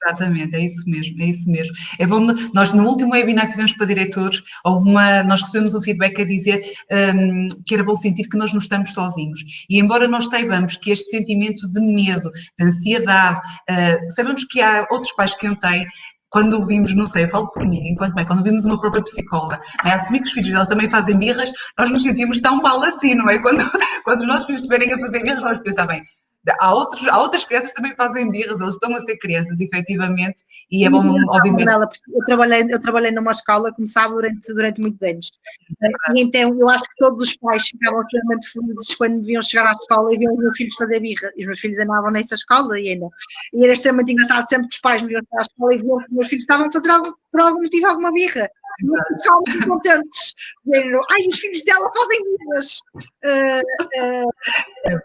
A: Exatamente, é isso mesmo. É bom, nós no último webinar que fizemos para diretores, nós recebemos um feedback a dizer que era bom sentir que nós não estamos sozinhos. E embora nós saibamos que este sentimento de medo, de ansiedade, sabemos que há outros pais que eu tenho, quando vimos, não sei, eu falo por mim, enquanto mãe, quando vimos uma própria psicóloga, assumir que os filhos delas também fazem birras, nós nos sentimos tão mal assim, não é? Quando os nossos filhos estiverem a fazer birras, vamos pensar, bem, há outras crianças que também fazem birras, eles estão a ser crianças, efetivamente, e é bom, obviamente...
B: Eu trabalhei numa escola, como sabe, durante muitos anos, e então eu acho que todos os pais ficavam extremamente felizes quando deviam chegar à escola e viam os meus filhos fazer birra, e os meus filhos andavam nessa escola e era extremamente engraçado sempre que os pais me viam chegar à escola e viam que os meus filhos estavam a fazer por algum motivo alguma birra. Não ficavam muito contentes. Ai, os filhos dela fazem birras.
A: É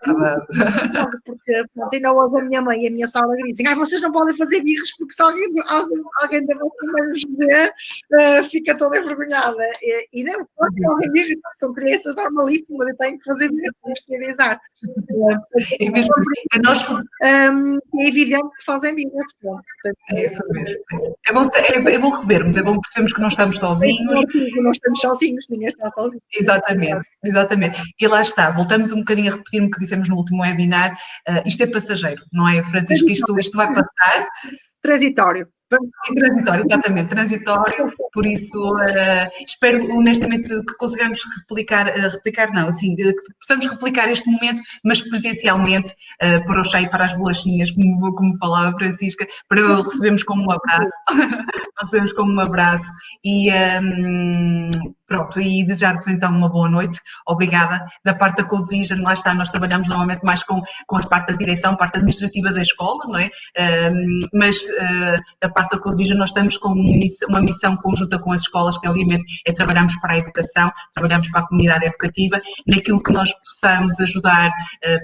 A: verdade.
B: Porque ainda hoje a minha mãe e a minha sogra dizem: ai, vocês não podem fazer birras porque se alguém da vossa mãe nos vê, fica toda envergonhada. E não, fazem birras, são crianças normalíssimas e têm que fazer birras para exteriorizar.
A: É mesmo,
B: É evidente que fazem birras.
A: É isso mesmo. É bom revermos, é bom percebermos que não estamos sozinhos.
B: Não estamos sozinhos, ninguém está sozinho.
A: Exatamente. E lá está, voltamos um bocadinho a repetir o que dissemos no último webinar, isto é passageiro, não é, Francisco? Isto vai passar.
B: Transitório.
A: Exatamente, transitório, por isso espero honestamente que consigamos replicar não, assim, que possamos replicar este momento, mas presencialmente, para o chá e para as bolachinhas, como falava a Francisca, para recebermos como um abraço, e Pronto, e desejar-vos então uma boa noite, obrigada. Da parte da Code Vision, lá está, nós trabalhamos normalmente mais com a parte da direção, parte administrativa da escola, não é? Mas da parte da Code Vision nós estamos com uma missão conjunta com as escolas, que obviamente é trabalharmos para a educação, trabalharmos para a comunidade educativa, naquilo que nós possamos ajudar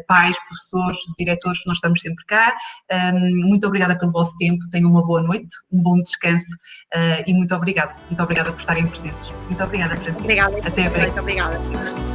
A: pais, professores, diretores, nós estamos sempre cá. Muito obrigada pelo vosso tempo, tenham uma boa noite, um bom descanso e muito obrigada por estarem presentes. Muito obrigada, Francisca.
B: Obrigada.
A: Até breve.
B: Muito obrigada.